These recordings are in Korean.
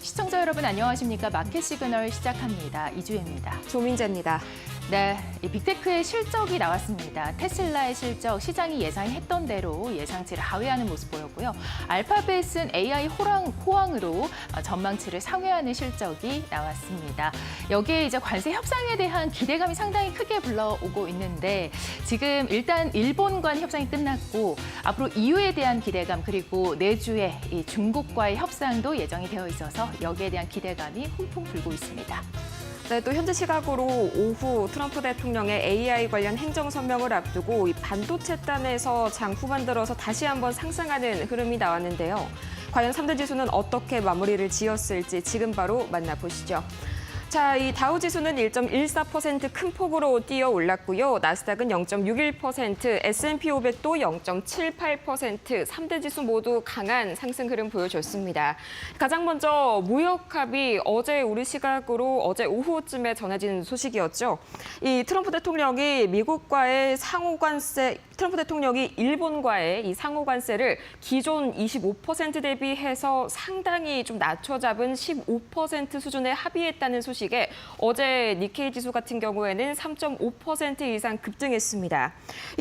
시청자 여러분 안녕하십니까? 마켓 시그널 시작합니다. 이주혜입니다. 조민재입니다. 네, 빅테크의 실적이 나왔습니다. 테슬라의 실적, 시장이 예상했던 대로 예상치를 하회하는 모습 보였고요. 알파벳은 AI 호황으로 전망치를 상회하는 실적이 나왔습니다. 여기에 이제 관세 협상에 대한 기대감이 상당히 크게 불러오고 있는데 지금 일단 일본과는 협상이 끝났고 앞으로 EU에 대한 기대감 그리고 내주에 이 중국과의 협상도 예정이 되어 있어서 여기에 대한 기대감이 훈풍 불고 있습니다. 네, 또 현재 시각으로 오후 트럼프 대통령의 AI 관련 행정서명을 앞두고 이 반도체단에서 장 후반 들어서 다시 한번 상승하는 흐름이 나왔는데요. 과연 3대 지수는 어떻게 마무리를 지었을지 지금 바로 만나보시죠. 자, 이 다우지수는 1.14% 큰 폭으로 뛰어 올랐고요. 나스닥은 0.61%, S&P 500도 0.78%, 3대 지수 모두 강한 상승 흐름 보여줬습니다. 가장 먼저 무역 합의 어제 우리 시각으로 어제 오후쯤에 전해진 소식이었죠. 이 트럼프 대통령이 일본과의 이 상호 관세를 기존 25% 대비해서 상당히 좀 낮춰 잡은 15% 수준에 합의했다는 소식에 어제 니케이 지수 같은 경우에는 3.5% 이상 급등했습니다.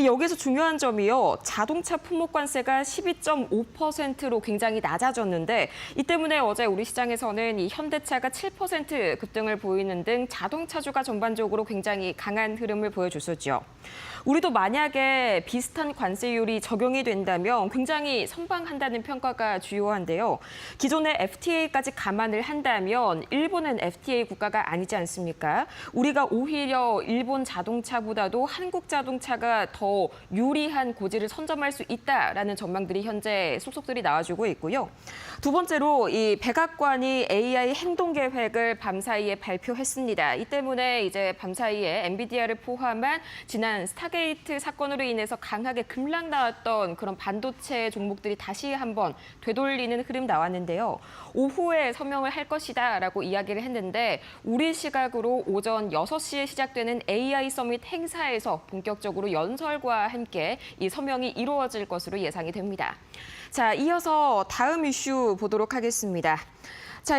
여기서 중요한 점이요. 자동차 품목 관세가 12.5%로 굉장히 낮아졌는데 이 때문에 어제 우리 시장에서는 이 현대차가 7% 급등을 보이는 등 자동차주가 전반적으로 굉장히 강한 흐름을 보여줬었죠. 우리도 만약에 비슷한 관세율이 적용이 된다면 굉장히 선방한다는 평가가 주요한데요. 기존의 FTA까지 감안을 한다면 일본은 FTA 국가가 아니지 않습니까? 우리가 오히려 일본 자동차보다도 한국 자동차가 더 유리한 고지를 선점할 수 있다라는 전망들이 현재 속속들이 나와주고 있고요. 두 번째로 이 백악관이 AI 행동 계획을 밤사이에 발표했습니다. 이 때문에 이제 밤사이에 엔비디아를 포함한 지난 스타게이트 사건으로 인해서 강하게 급락 나왔던 그런 반도체 종목들이 다시 한번 되돌리는 흐름 나왔는데요. 오후에 서명을 할 것이다라고 이야기를 했는데 우리 시각으로 오전 6시에 시작되는 AI 서밋 행사에서 본격적으로 연설과 함께 이 서명이 이루어질 것으로 예상이 됩니다. 자, 이어서 다음 이슈 보도록 하겠습니다. 자,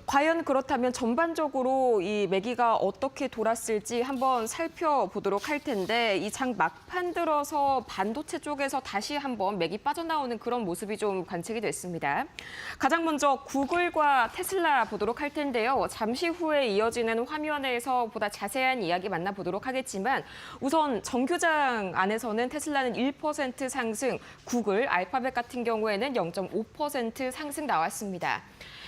과연 그렇다면 전반적으로 이 매기가 어떻게 돌았을지 한번 살펴보도록 할 텐데 이 장 막판 들어서 반도체 쪽에서 다시 한번 매기 빠져나오는 그런 모습이 좀 관측이 됐습니다. 가장 먼저 구글과 테슬라 보도록 할 텐데요. 잠시 후에 이어지는 화면에서 보다 자세한 이야기 만나보도록 하겠지만 우선 정규장 안에서는 테슬라는 1% 상승, 구글, 알파벳 같은 경우에는 0.5% 상승 나왔습니다.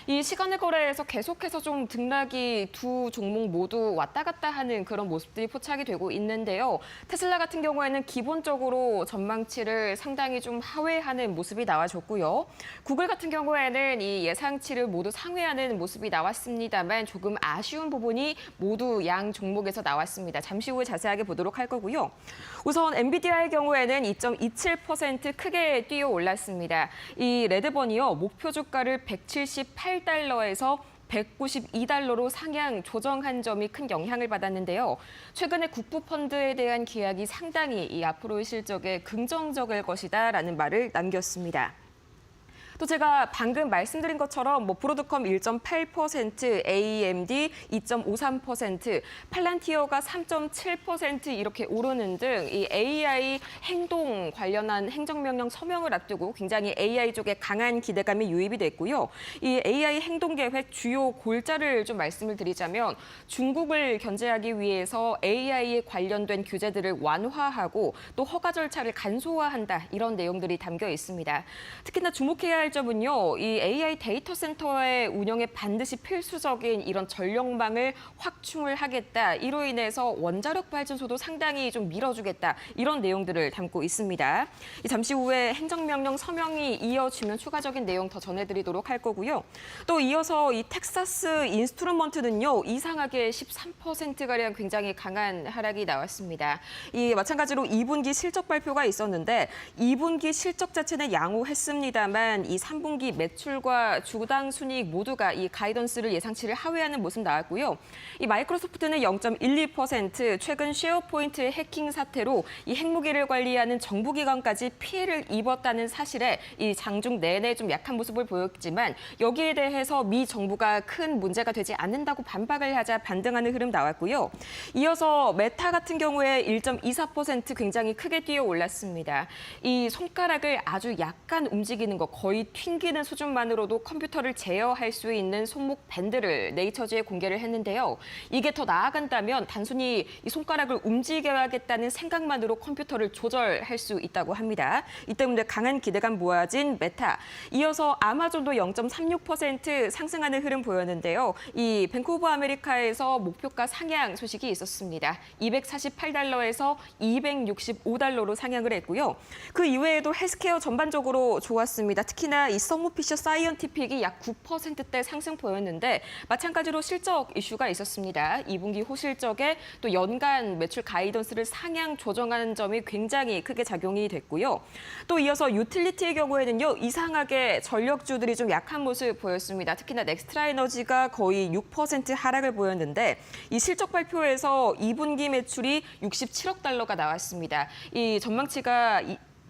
이 시간의 거래에서 계속해서 좀 등락이 두 종목 모두 왔다 갔다 하는 그런 모습들이 포착이 되고 있는데요. 테슬라 같은 경우에는 기본적으로 전망치를 상당히 좀 하회하는 모습이 나와줬고요. 구글 같은 경우에는 이 예상치를 모두 상회하는 모습이 나왔습니다만 조금 아쉬운 부분이 모두 양 종목에서 나왔습니다. 잠시 후에 자세하게 보도록 할 거고요. 우선 엔비디아의 경우에는 2.27% 크게 뛰어 올랐습니다. 이 레드번이요. 목표 주가를 178달러에서 192달러로 상향 조정한 점이 큰 영향을 받았는데요. 최근에 국부펀드에 대한 기약이 상당히 이 앞으로의 실적에 긍정적일 것이다라는 말을 남겼습니다. 또 제가 방금 말씀드린 것처럼 브로드컴 1.8%, AMD 2.53%, 팔란티어가 3.7% 이렇게 오르는 등 이 AI 행동 관련한 행정명령 서명을 앞두고 굉장히 AI 쪽에 강한 기대감이 유입이 됐고요. 이 AI 행동 계획 주요 골자를 좀 말씀을 드리자면 중국을 견제하기 위해서 AI에 관련된 규제들을 완화하고 또 허가 절차를 간소화한다 이런 내용들이 담겨 있습니다. 특히나 주목해야 할 점은요, 이 AI 데이터 센터의 운영에 반드시 필수적인 이런 전력망을 확충을 하겠다. 이로 인해서 원자력 발전소도 상당히 좀 밀어주겠다. 이런 내용들을 담고 있습니다. 잠시 후에 행정명령 서명이 이어지면 추가적인 내용 더 전해드리도록 할 거고요. 또 이어서 이 텍사스 인스트루먼트는요, 이상하게 13%가량 굉장히 강한 하락이 나왔습니다. 마찬가지로 2분기 실적 발표가 있었는데 2분기 실적 자체는 양호했습니다만 이 이 3분기 매출과 주당 순이익 모두가 이 가이던스를 예상치를 하회하는 모습 나왔고요. 이 마이크로소프트는 0.12%, 최근 쉐어포인트 해킹 사태로 이 핵무기를 관리하는 정부기관까지 피해를 입었다는 사실에 이 장중 내내 좀 약한 모습을 보였지만 여기에 대해서 미 정부가 큰 문제가 되지 않는다고 반박을 하자 반등하는 흐름 나왔고요. 이어서 메타 같은 경우에 1.24% 굉장히 크게 뛰어 올랐습니다. 이 손가락을 아주 약간 움직이는 것, 거의 튕기는 수준만으로도 컴퓨터를 제어할 수 있는 손목 밴드를 네이처즈에 공개를 했는데요. 이게 더 나아간다면 단순히 이 손가락을 움직여야겠다는 생각만으로 컴퓨터를 조절할 수 있다고 합니다. 이 때문에 강한 기대감 모아진 메타. 이어서 아마존도 0.36% 상승하는 흐름 보였는데요. 이 뱅크 오브 아메리카에서 목표가 상향 소식이 있었습니다. 248달러에서 265달러로 상향을 했고요. 그 이외에도 헬스케어 전반적으로 좋았습니다. 특히나 이 서모피셔 사이언티픽이 약 9%대 상승 보였는데 마찬가지로 실적 이슈가 있었습니다. 2분기 호실적에 또 연간 매출 가이던스를 상향 조정하는 점이 굉장히 크게 작용이 됐고요. 또 이어서 유틸리티의 경우에는요. 이상하게 전력주들이 좀 약한 모습 보였습니다. 특히나 넥스트라 에너지가 거의 6% 하락을 보였는데 이 실적 발표에서 2분기 매출이 67억 달러가 나왔습니다. 이 전망치가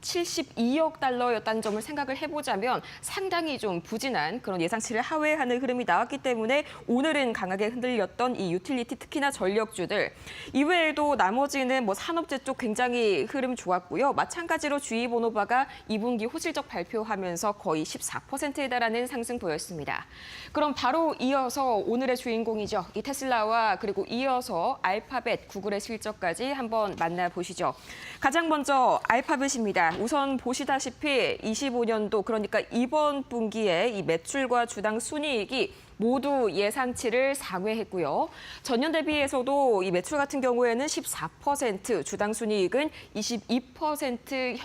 72억 달러였다는 점을 생각을 해보자면 상당히 좀 부진한 그런 예상치를 하회하는 흐름이 나왔기 때문에 오늘은 강하게 흔들렸던 이 유틸리티 특히나 전력주들 이외에도 나머지는 뭐 산업재 쪽 굉장히 흐름 좋았고요. 마찬가지로 GE보노바가 2분기 호실적 발표하면서 거의 14%에 달하는 상승 보였습니다. 그럼 바로 이어서 오늘의 주인공이죠. 이 테슬라와 그리고 이어서 알파벳, 구글의 실적까지 한번 만나보시죠. 가장 먼저 알파벳입니다. 우선 보시다시피 25년도 그러니까 이번 분기에 이 매출과 주당 순이익이 모두 예상치를 상회했고요. 전년 대비해서도 이 매출 같은 경우에는 14%, 주당 순이익은 22%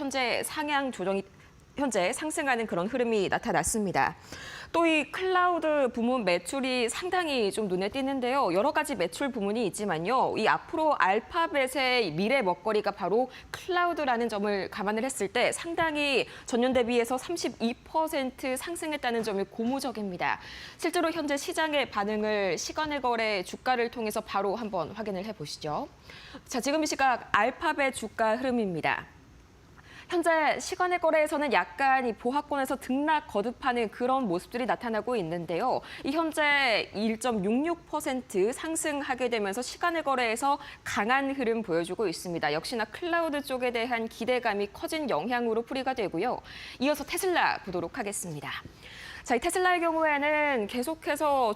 현재 상승하는 그런 흐름이 나타났습니다. 또 이 클라우드 부문 매출이 상당히 좀 눈에 띄는데요. 여러 가지 매출 부문이 있지만요. 이 앞으로 알파벳의 미래 먹거리가 바로 클라우드라는 점을 감안을 했을 때 상당히 전년 대비해서 32% 상승했다는 점이 고무적입니다. 실제로 현재 시장의 반응을 시간의 거래 주가를 통해서 바로 한번 확인을 해보시죠. 자, 지금 이 시각 알파벳 주가 흐름입니다. 현재 시간의 거래에서는 약간 이 보합권에서 등락 거듭하는 그런 모습들이 나타나고 있는데요. 이 현재 1.66% 상승하게 되면서 시간의 거래에서 강한 흐름 보여주고 있습니다. 역시나 클라우드 쪽에 대한 기대감이 커진 영향으로 풀이가 되고요. 이어서 테슬라 보도록 하겠습니다. 자, 이 테슬라의 경우에는 계속해서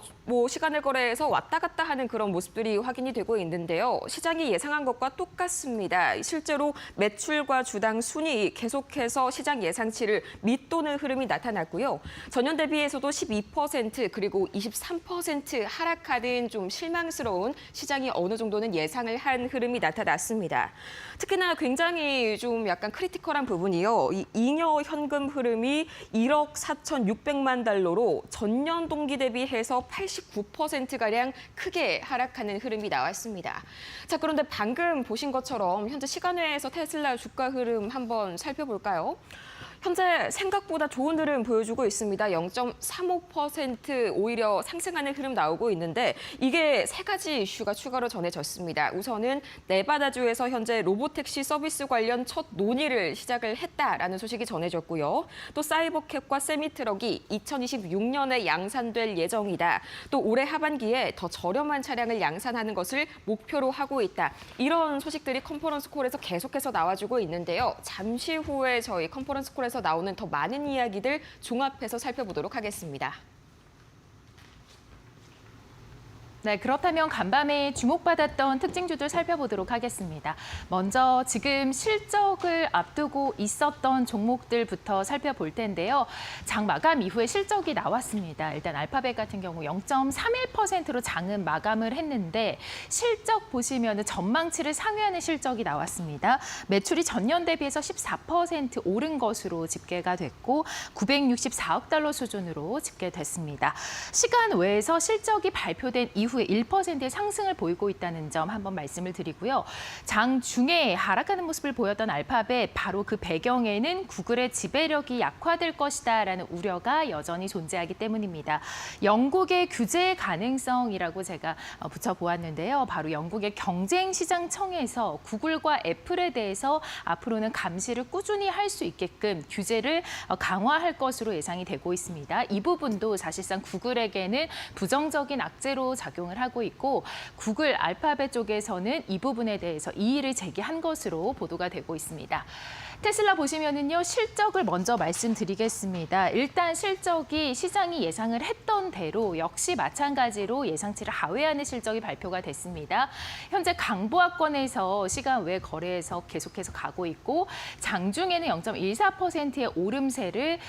시간을 거래해서 왔다 갔다 하는 그런 모습들이 확인이 되고 있는데요. 시장이 예상한 것과 똑같습니다. 실제로 매출과 주당 순이익 계속해서 시장 예상치를 밑도는 흐름이 나타났고요. 전년 대비해서도 12% 그리고 23% 하락하는 좀 실망스러운 시장이 어느 정도는 예상을 한 흐름이 나타났습니다. 특히나 굉장히 좀 약간 크리티컬한 부분이요. 이 잉여 현금 흐름이 1억 4,600만 달러로 전년 동기 대비해서 89%가량 크게 하락하는 흐름이 나왔습니다. 자, 그런데 방금 보신 것처럼 현재 시간외에서 테슬라 주가 흐름 한번 살펴볼까요? 현재 생각보다 좋은 흐름 보여주고 있습니다. 0.35% 오히려 상승하는 흐름 나오고 있는데 이게 세 가지 이슈가 추가로 전해졌습니다. 우선은 네바다주에서 현재 로보택시 서비스 관련 첫 논의를 시작을 했다라는 소식이 전해졌고요. 또 사이버캡과 세미트럭이 2026년에 양산될 예정이다. 또 올해 하반기에 더 저렴한 차량을 양산하는 것을 목표로 하고 있다. 이런 소식들이 컨퍼런스 콜에서 계속해서 나와주고 있는데요. 잠시 후에 저희 컨퍼런스 콜에서 나오는 더 많은 이야기들 종합해서 살펴보도록 하겠습니다. 네, 그렇다면 간밤에 주목받았던 특징주들 살펴보도록 하겠습니다. 먼저 지금 실적을 앞두고 있었던 종목들부터 살펴볼 텐데요. 장 마감 이후에 실적이 나왔습니다. 일단 알파벳 같은 경우 0.31%로 장은 마감을 했는데 실적 보시면 전망치를 상회하는 실적이 나왔습니다. 매출이 전년 대비해서 14% 오른 것으로 집계가 됐고 964억 달러 수준으로 집계됐습니다. 시간 외에서 실적이 발표된 이후 이후에 1%의 상승을 보이고 있다는 점 한번 말씀을 드리고요. 장중에 하락하는 모습을 보였던 알파벳, 바로 그 배경에는 구글의 지배력이 약화될 것이다라는 우려가 여전히 존재하기 때문입니다. 영국의 규제 가능성이라고 제가 붙여보았는데요. 바로 영국의 경쟁시장청에서 구글과 애플에 대해서 앞으로는 감시를 꾸준히 할 수 있게끔 규제를 강화할 것으로 예상이 되고 있습니다. 이 부분도 사실상 구글에게는 부정적인 악재로 작용을 하고 있고 구글 알파벳 쪽에서는 이 부분에 대해서 이의를 제기한 것으로 보도가 되고 있습니다. 테슬라 보시면은요, 실적을 먼저 말씀드리겠습니다. 일단 실적이 시장이 예상을 했던 대로 역시 마찬가지로 예상치를 하회하는 실적이 발표가 됐습니다. 현재 강보합권에서 시간 외 거래에서 계속해서 가고 있고 장중에는 0.14%의 오름세를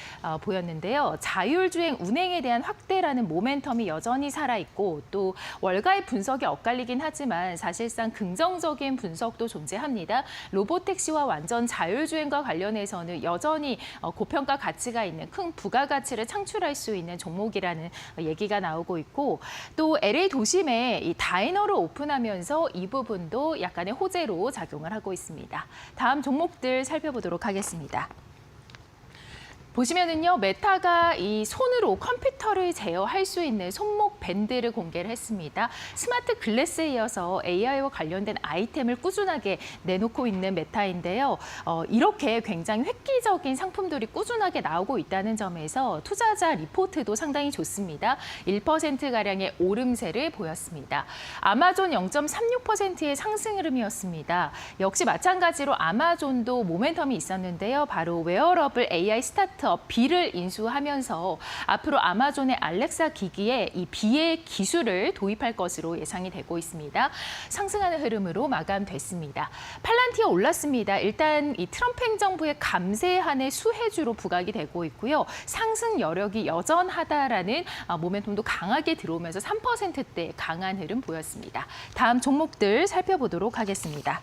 보였는데요. 자율주행 운행에 대한 확대라는 모멘텀이 여전히 살아있고 또 월가의 분석이 엇갈리긴 하지만 사실상 긍정적인 분석도 존재합니다. 로보택시와 완전 자율주행 과 관련해서는 여전히 고평가 가치가 있는 큰 부가가치를 창출할 수 있는 종목이라는 얘기가 나오고 있고 또 LA 도심에 이 다이너를 오픈하면서 이 부분도 약간의 호재로 작용을 하고 있습니다. 다음 종목들 살펴보도록 하겠습니다. 보시면은요, 메타가 이 손으로 컴퓨터를 제어할 수 있는 손목 밴드를 공개를 했습니다. 스마트 글래스에 이어서 AI와 관련된 아이템을 꾸준하게 내놓고 있는 메타인데요. 이렇게 굉장히 획기적인 상품들이 꾸준하게 나오고 있다는 점에서 투자자 리포트도 상당히 좋습니다. 1%가량의 오름세를 보였습니다. 아마존 0.36%의 상승 흐름이었습니다. 역시 마찬가지로 아마존도 모멘텀이 있었는데요. 바로 웨어러블 AI 스타트업 비를 인수하면서 앞으로 아마존의 알렉사 기기에 이 비의 기술을 도입할 것으로 예상이 되고 있습니다. 상승하는 흐름으로 마감됐습니다. 팔란티어 올랐습니다. 일단 이 트럼프 행정부의 감세한의 수혜주로 부각이 되고 있고요. 상승 여력이 여전하다라는 모멘텀도 강하게 들어오면서 3%대 강한 흐름 보였습니다. 다음 종목들 살펴보도록 하겠습니다.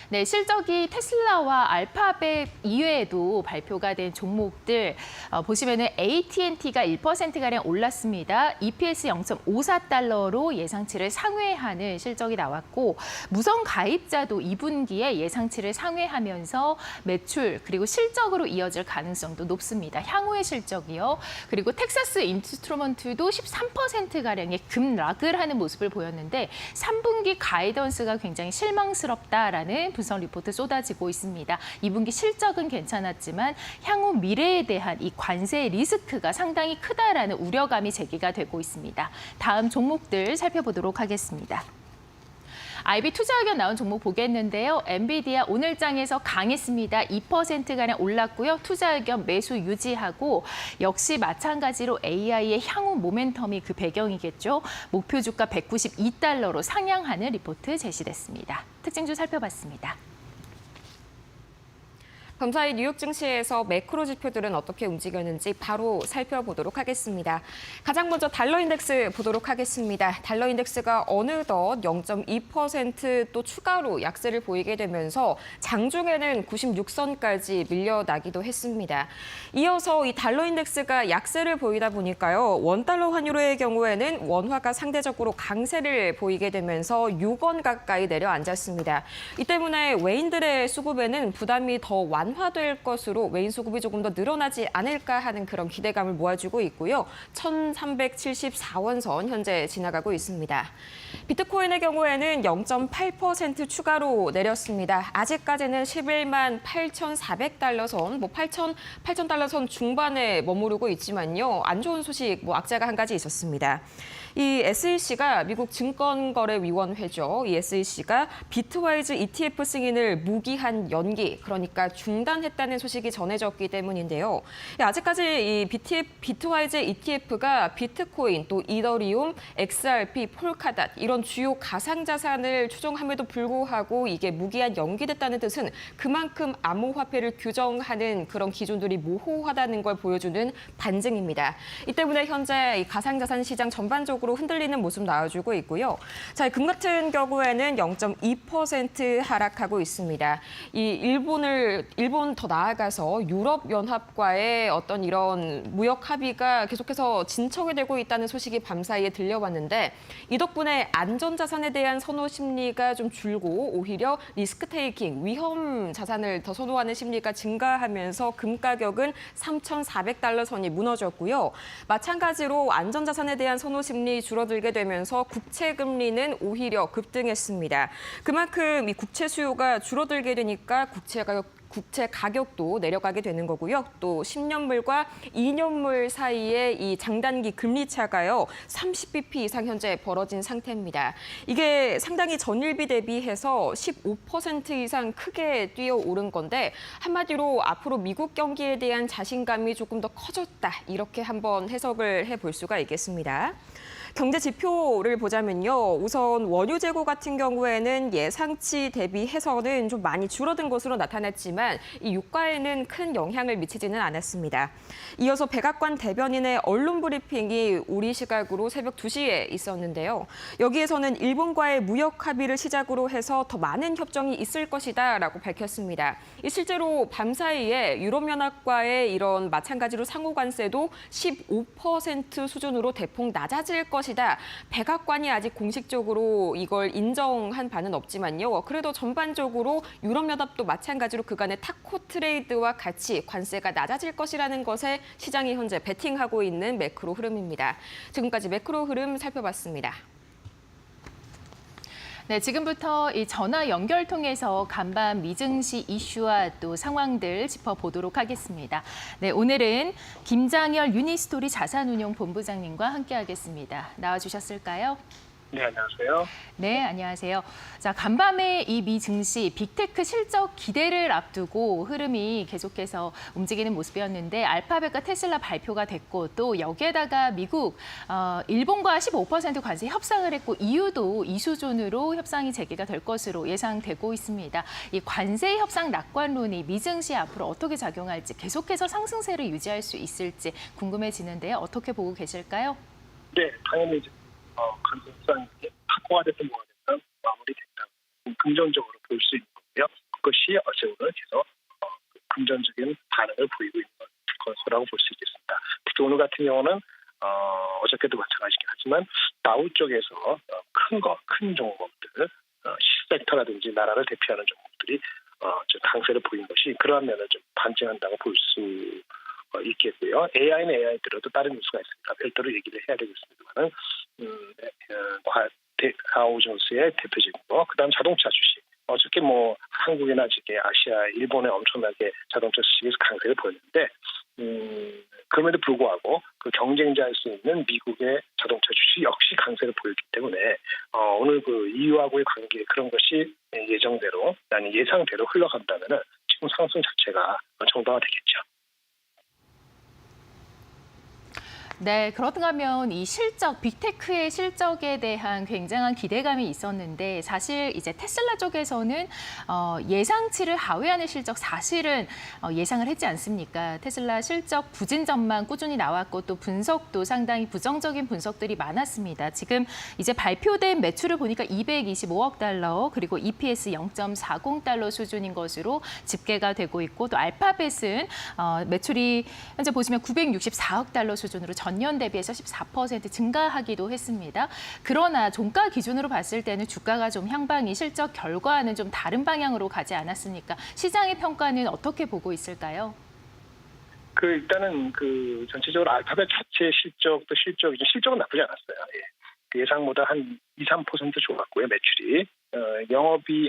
네, 실적이 테슬라와 알파벳 이외에도 발표가 된 종목들 보시면은 AT&T가 1%가량 올랐습니다. EPS 0.54달러로 예상치를 상회하는 실적이 나왔고 무선 가입자도 2분기에 예상치를 상회하면서 매출 그리고 실적으로 이어질 가능성도 높습니다. 향후의 실적이요. 그리고 텍사스 인스트루먼트도 13%가량의 급락을 하는 모습을 보였는데 3분기 가이던스가 굉장히 실망스럽다라는 분석 리포트 쏟아지고 있습니다. 2분기 실적은 괜찮았지만 향후 미래에 대한 이 관세 리스크가 상당히 크다라는 우려감이 제기가 되고 있습니다. 다음 종목들 살펴보도록 하겠습니다. IB 투자 의견 나온 종목 보겠는데요. 엔비디아 오늘장에서 강했습니다. 2%가량 올랐고요. 투자 의견 매수 유지하고 역시 마찬가지로 AI의 향후 모멘텀이 그 배경이겠죠. 목표 주가 192달러로 상향하는 리포트 제시됐습니다. 특징주 살펴봤습니다. 검사의 뉴욕 증시에서 매크로 지표들은 어떻게 움직였는지 바로 살펴보도록 하겠습니다. 가장 먼저 달러 인덱스 보도록 하겠습니다. 달러 인덱스가 어느덧 0.2% 또 추가로 약세를 보이게 되면서 장중에는 96선까지 밀려나기도 했습니다. 이어서 이 달러 인덱스가 약세를 보이다 보니까요. 원달러 환율의 경우에는 원화가 상대적으로 강세를 보이게 되면서 6원 가까이 내려앉았습니다. 이 때문에 외인들의 수급에는 부담이 더 완화될 것으로 외인 수급이 조금 더 늘어나지 않을까 하는 그런 기대감을 모아주고 있고요. 1374원 선 현재 지나가고 있습니다. 비트코인의 경우에는 0.8% 추가로 내렸습니다. 아직까지는 11만 8,400달러 선, 8,000달러 선 중반에 머무르고 있지만요. 안 좋은 소식, 악재가 한 가지 있었습니다. 이 SEC가 미국 증권거래위원회죠. 이 SEC가 비트와이즈 ETF 승인을 무기한 연기, 그러니까 중단했다는 소식이 전해졌기 때문인데요. 아직까지 이 비트와이즈 ETF가 비트코인, 또 이더리움, XRP, 폴카닷 이런 주요 가상자산을 추종함에도 불구하고 이게 무기한 연기됐다는 뜻은 그만큼 암호화폐를 규정하는 그런 기준들이 모호하다는 걸 보여주는 반증입니다. 이 때문에 현재 이 가상자산 시장 전반적으로 흔들리는 모습 나와주고 있고요. 자, 금 같은 경우에는 0.2% 하락하고 있습니다. 이 일본 일본 더 나아가서 유럽연합과의 어떤 이런 무역 합의가 계속해서 진척이 되고 있다는 소식이 밤사이에 들려왔는데 이 덕분에 안전자산에 대한 선호 심리가 좀 줄고 오히려 리스크 테이킹, 위험 자산을 더 선호하는 심리가 증가하면서 금 가격은 3,400달러 선이 무너졌고요. 마찬가지로 안전자산에 대한 선호 심리 줄어들게 되면서 국채 금리는 오히려 급등했습니다. 그만큼 이 국채 수요가 줄어들게 되니까 국채 가격도 내려가게 되는 거고요. 또 10년물과 2년물 사이에 이 장단기 금리 차가요. 30bp 이상 현재 벌어진 상태입니다. 이게 상당히 전일비 대비해서 15% 이상 크게 뛰어오른 건데 한마디로 앞으로 미국 경기에 대한 자신감이 조금 더 커졌다. 이렇게 한번 해석을 해볼 수가 있겠습니다. 경제 지표를 보자면요. 우선 원유 재고 같은 경우에는 예상치 대비해서는 좀 많이 줄어든 것으로 나타났지만 이 유가에는 큰 영향을 미치지는 않았습니다. 이어서 백악관 대변인의 언론 브리핑이 우리 시각으로 새벽 2시에 있었는데요. 여기에서는 일본과의 무역 합의를 시작으로 해서 더 많은 협정이 있을 것이다라고 밝혔습니다. 실제로 밤사이에 유럽연합과의 이런 마찬가지로 상호 관세도 15% 수준으로 대폭 낮아질 것이다. 백악관이 아직 공식적으로 이걸 인정한 바는 없지만요. 그래도 전반적으로 유럽연합도 마찬가지로 그간의 타코 트레이드와 같이 관세가 낮아질 것이라는 것에 시장이 현재 베팅하고 있는 매크로 흐름입니다. 지금까지 매크로 흐름 살펴봤습니다. 네, 지금부터 이 전화 연결 통해서 간밤 미증시 이슈와 또 상황들 짚어보도록 하겠습니다. 네, 오늘은 김장열 유니스토리 자산운용본부장님과 함께하겠습니다. 나와주셨을까요? 네, 안녕하세요. 네, 안녕하세요. 자, 간밤에 이 미 증시 빅테크 실적 기대를 앞두고 흐름이 계속해서 움직이는 모습이었는데 알파벳과 테슬라 발표가 됐고 또 여기에다가 미국, 일본과 15% 관세 협상을 했고 EU도 이 수준으로 협상이 재개가 될 것으로 예상되고 있습니다. 이 관세 협상 낙관론이 미 증시에 앞으로 어떻게 작용할지 계속해서 상승세를 유지할 수 있을지 궁금해지는데요. 어떻게 보고 계실까요? 네, 당연히 이제 관세상이 확보가 됐든 뭐가 됐든 마무리됐다. 긍정적으로 볼 수 있는 거고요. 그것이 어제 오늘 계속 긍정적인 반응을 보이고 있는 것이라고 볼 수 있겠습니다. 특히 오늘 같은 경우는 어저께도 마찬가지긴 하지만 다우 쪽에서 큰 종목들, 섹터라든지 나라를 대표하는 종목들이 좀 강세를 보인 것이 그러한 면을 좀 반증한다고 볼 수 있겠고요. AI는 AI대로도 다른 뉴스가 있으니까 별도로 얘기를 해야 되겠습니다만은 다우존스의 대표적인 거, 그다음 자동차 주식. 어저께 뭐 한국이나 아시아, 일본에 엄청나게 자동차 주식에서 강세를 보였는데 그럼에도 불구하고 그 경쟁자일 수 있는 미국의 자동차 주식 역시 강세를 보였기 때문에 오늘 그 EU하고의 관계 그런 것이 예정대로 아니 예상대로 흘러간다면은 지금 상승 자체가 정당화되겠죠. 네, 그렇다고 하면 이 실적, 빅테크의 실적에 대한 굉장한 기대감이 있었는데 사실 이제 테슬라 쪽에서는 예상치를 하회하는 실적 사실은 예상을 했지 않습니까? 테슬라 실적 부진 전망 꾸준히 나왔고 또 분석도 상당히 부정적인 분석들이 많았습니다. 지금 이제 발표된 매출을 보니까 225억 달러 그리고 EPS 0.40달러 수준인 것으로 집계가 되고 있고 또 알파벳은 매출이 현재 보시면 964억 달러 수준으로 전년 대비해서 14% 증가하기도 했습니다. 그러나 종가 기준으로 봤을 때는 주가가 좀 향방이 실적 결과는 좀 다른 방향으로 가지 않았습니까? 시장의 평가는 어떻게 보고 있을까요? 일단은 전체적으로 알파벳 자체 실적은 나쁘지 않았어요. 예. 예상보다 한 2-3% 좋았고요, 매출이. 영업이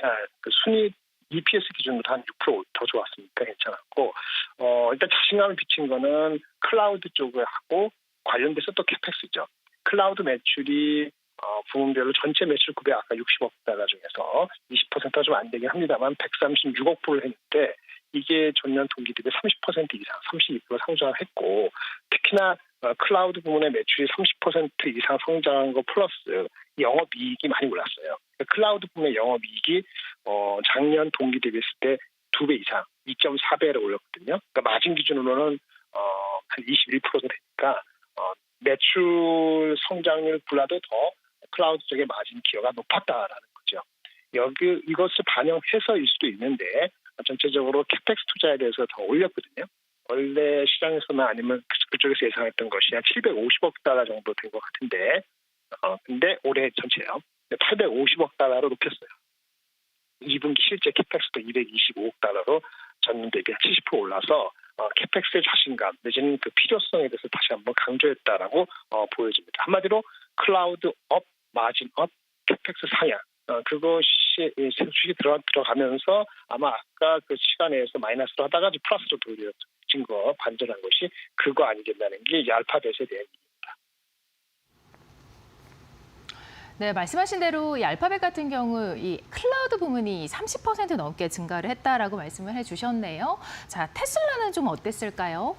순이 EPS 기준으로 한 6% 더 좋았으니까 괜찮았고, 일단 자신감을 비친 거는 클라우드 쪽하고 관련돼서 또 캐펙스죠. 클라우드 매출이 부문별로 전체 매출 급여 아까 60억 달러 중에서 20%가 좀 안 되긴 합니다만 136억 불을 했는데 이게 전년 동기 대비 30% 이상, 32% 상승을 했고 특히나 클라우드 부문의 매출이 30% 이상 성장한 거 플러스 영업이익이 많이 올랐어요. 클라우드 부문의 영업이익이 작년 동기 대비했을 때 2배 이상, 2.4배로 올렸거든요. 그러니까 마진 기준으로는 한 21% 되니까 매출 성장률보다도 더 클라우드 쪽의 마진 기여가 높았다라는 거죠. 이것을 반영해서일 수도 있는데 전체적으로 캐펙스 투자에 대해서 더 올렸거든요. 원래 시장에서나 아니면 그쪽에서 예상했던 것이 한 750억 달러 정도 된 것 같은데, 근데 올해 전체요. 850억 달러로 높였어요. 2분기 실제 캐펙스도 225억 달러로 전년 대비 70% 올라서 캐펙스의 자신감 내지는 그 필요성에 대해서 다시 한번 강조했다라고 보여집니다. 한마디로 클라우드 업, 마진 업, 캐펙스 상향. 그것이 수익이 들어가면서 아마 아까 그 시간에서 마이너스로 하다가 플러스로 돌려진 거 반전한 것이 그거 아니겠다는 게 이 알파벳에 대한 얘기입니다. 네, 말씀하신 대로 이 알파벳 같은 경우 이 클라우드 부문이 30% 넘게 증가를 했다라고 말씀을 해주셨네요. 자, 테슬라는 좀 어땠을까요?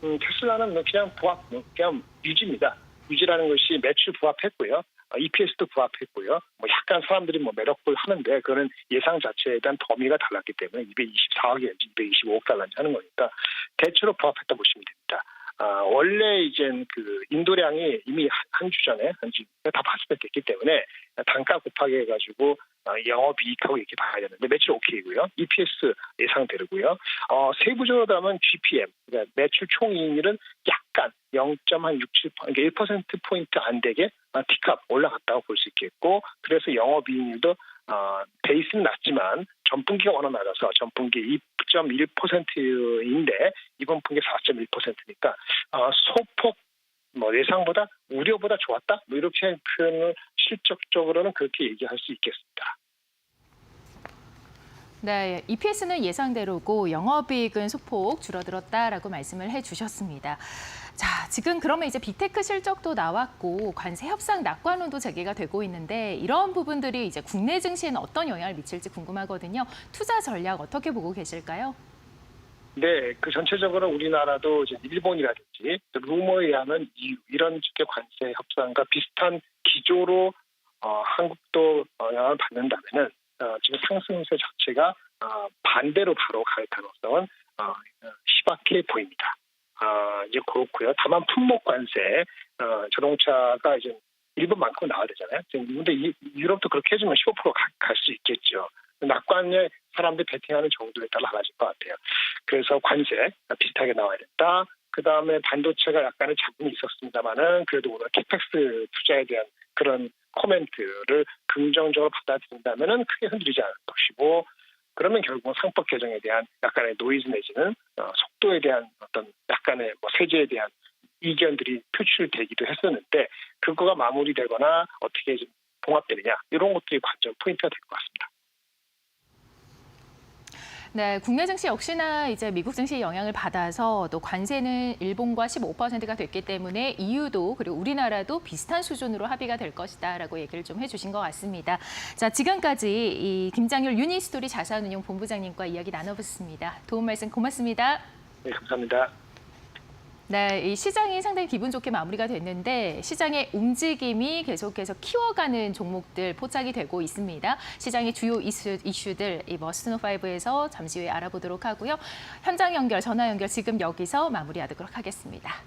테슬라는 그냥 유지입니다. 유지라는 것이 매출 부합했고요. EPS도 부합했고요. 약간 사람들이 매력을 하는데 그거는 예상 자체에 대한 범위가 달랐기 때문에 224억이었지 225억 달러인지 하는 거니까 대체로 부합했다 보시면 됩니다. 원래 이제 그 인도량이 이미 한 주 전에 다 파스됐기 때문에 단가 곱하기 해가지고 영업이익하고 이렇게 봐야 되는데 매출 오케이고요. EPS 예상되고요. 세부적으로 하면 GPM, 그러니까 매출 총이익률은 약간 0.67%, 그러니까 1%포인트 안 되게 T값 올라갔다고 볼 수 있겠고 그래서 영업이익률도 베이스는 낮지만 전분기가 워낙 낮아서 전분기 2.1%인데 이번 분기 4.1%니까 소폭 예상보다 우려보다 좋았다 이렇게 표현을 실적적으로는 그렇게 얘기할 수 있겠습니다. 네, EPS는 예상대로고 영업이익은 소폭 줄어들었다라고 말씀을 해주셨습니다. 자, 지금 그러면 이제 빅테크 실적도 나왔고 관세 협상 낙관론도 제기가 되고 있는데 이런 부분들이 이제 국내 증시에는 어떤 영향을 미칠지 궁금하거든요. 투자 전략 어떻게 보고 계실까요? 네, 그 전체적으로 우리나라도 이제 일본이라든지 루머에 의하면 이런 식의 관세 협상과 비슷한 기조로 한국도 영향을 받는다면은 지금 상승세 자체가 반대로 바로 갈 가능성은 희박해 보입니다. 이제 그렇고요. 다만 품목 관세 자동차가 이제 일본만큼 나와야 되잖아요. 근데 유럽도 그렇게 해주면 15% 갈 수 있겠죠. 낙관에 사람들이 베팅하는 정도에 따라 달라질 것 같아요. 그래서 관세 비슷하게 나와야 된다. 그 다음에 반도체가 약간의 잡음이 있었습니다만은 그래도 오늘 캐펙스 투자에 대한 그런 코멘트를 긍정적으로 받아들인다면은 크게 흔들리지 않을 것이고 그러면 결국 상법 개정에 대한 약간의 노이즈 내지는 속도에 대한 어떤 약간의 세제에 대한 이견들이 표출되기도 했었는데 그거가 마무리되거나 어떻게 좀 봉합되느냐 이런 것들이 관전 포인트가 될 것 같습니다. 네, 국내 증시 역시나 이제 미국 증시의 영향을 받아서 또 관세는 일본과 15%가 됐기 때문에 EU도 그리고 우리나라도 비슷한 수준으로 합의가 될 것이다라고 얘기를 좀 해주신 것 같습니다. 자, 지금까지 이 김장률 유니스토리 자산운용 본부장님과 이야기 나눠봤습니다. 도움 말씀 고맙습니다. 네, 감사합니다. 네, 이 시장이 상당히 기분 좋게 마무리가 됐는데 시장의 움직임이 계속해서 키워가는 종목들 포착이 되고 있습니다. 시장의 주요 이슈들 이 머스노5에서 잠시 후에 알아보도록 하고요. 현장 연결, 전화 연결 지금 여기서 마무리하도록 하겠습니다.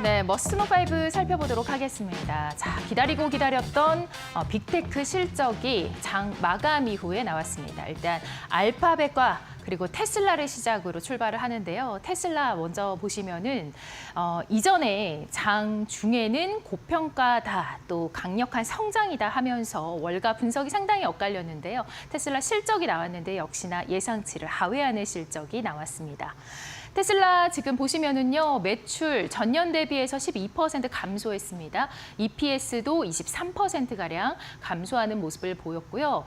네, 머스노5 살펴보도록 하겠습니다. 자, 기다리고 기다렸던 빅테크 실적이 장 마감 이후에 나왔습니다. 일단 알파벳과 그리고 테슬라를 시작으로 출발을 하는데요. 테슬라 먼저 보시면은 이전에 장 중에는 고평가다, 또 강력한 성장이다 하면서 월가 분석이 상당히 엇갈렸는데요. 테슬라 실적이 나왔는데 역시나 예상치를 하회하는 실적이 나왔습니다. 테슬라 지금 보시면은요, 매출 전년 대비해서 12% 감소했습니다. EPS도 23%가량 감소하는 모습을 보였고요.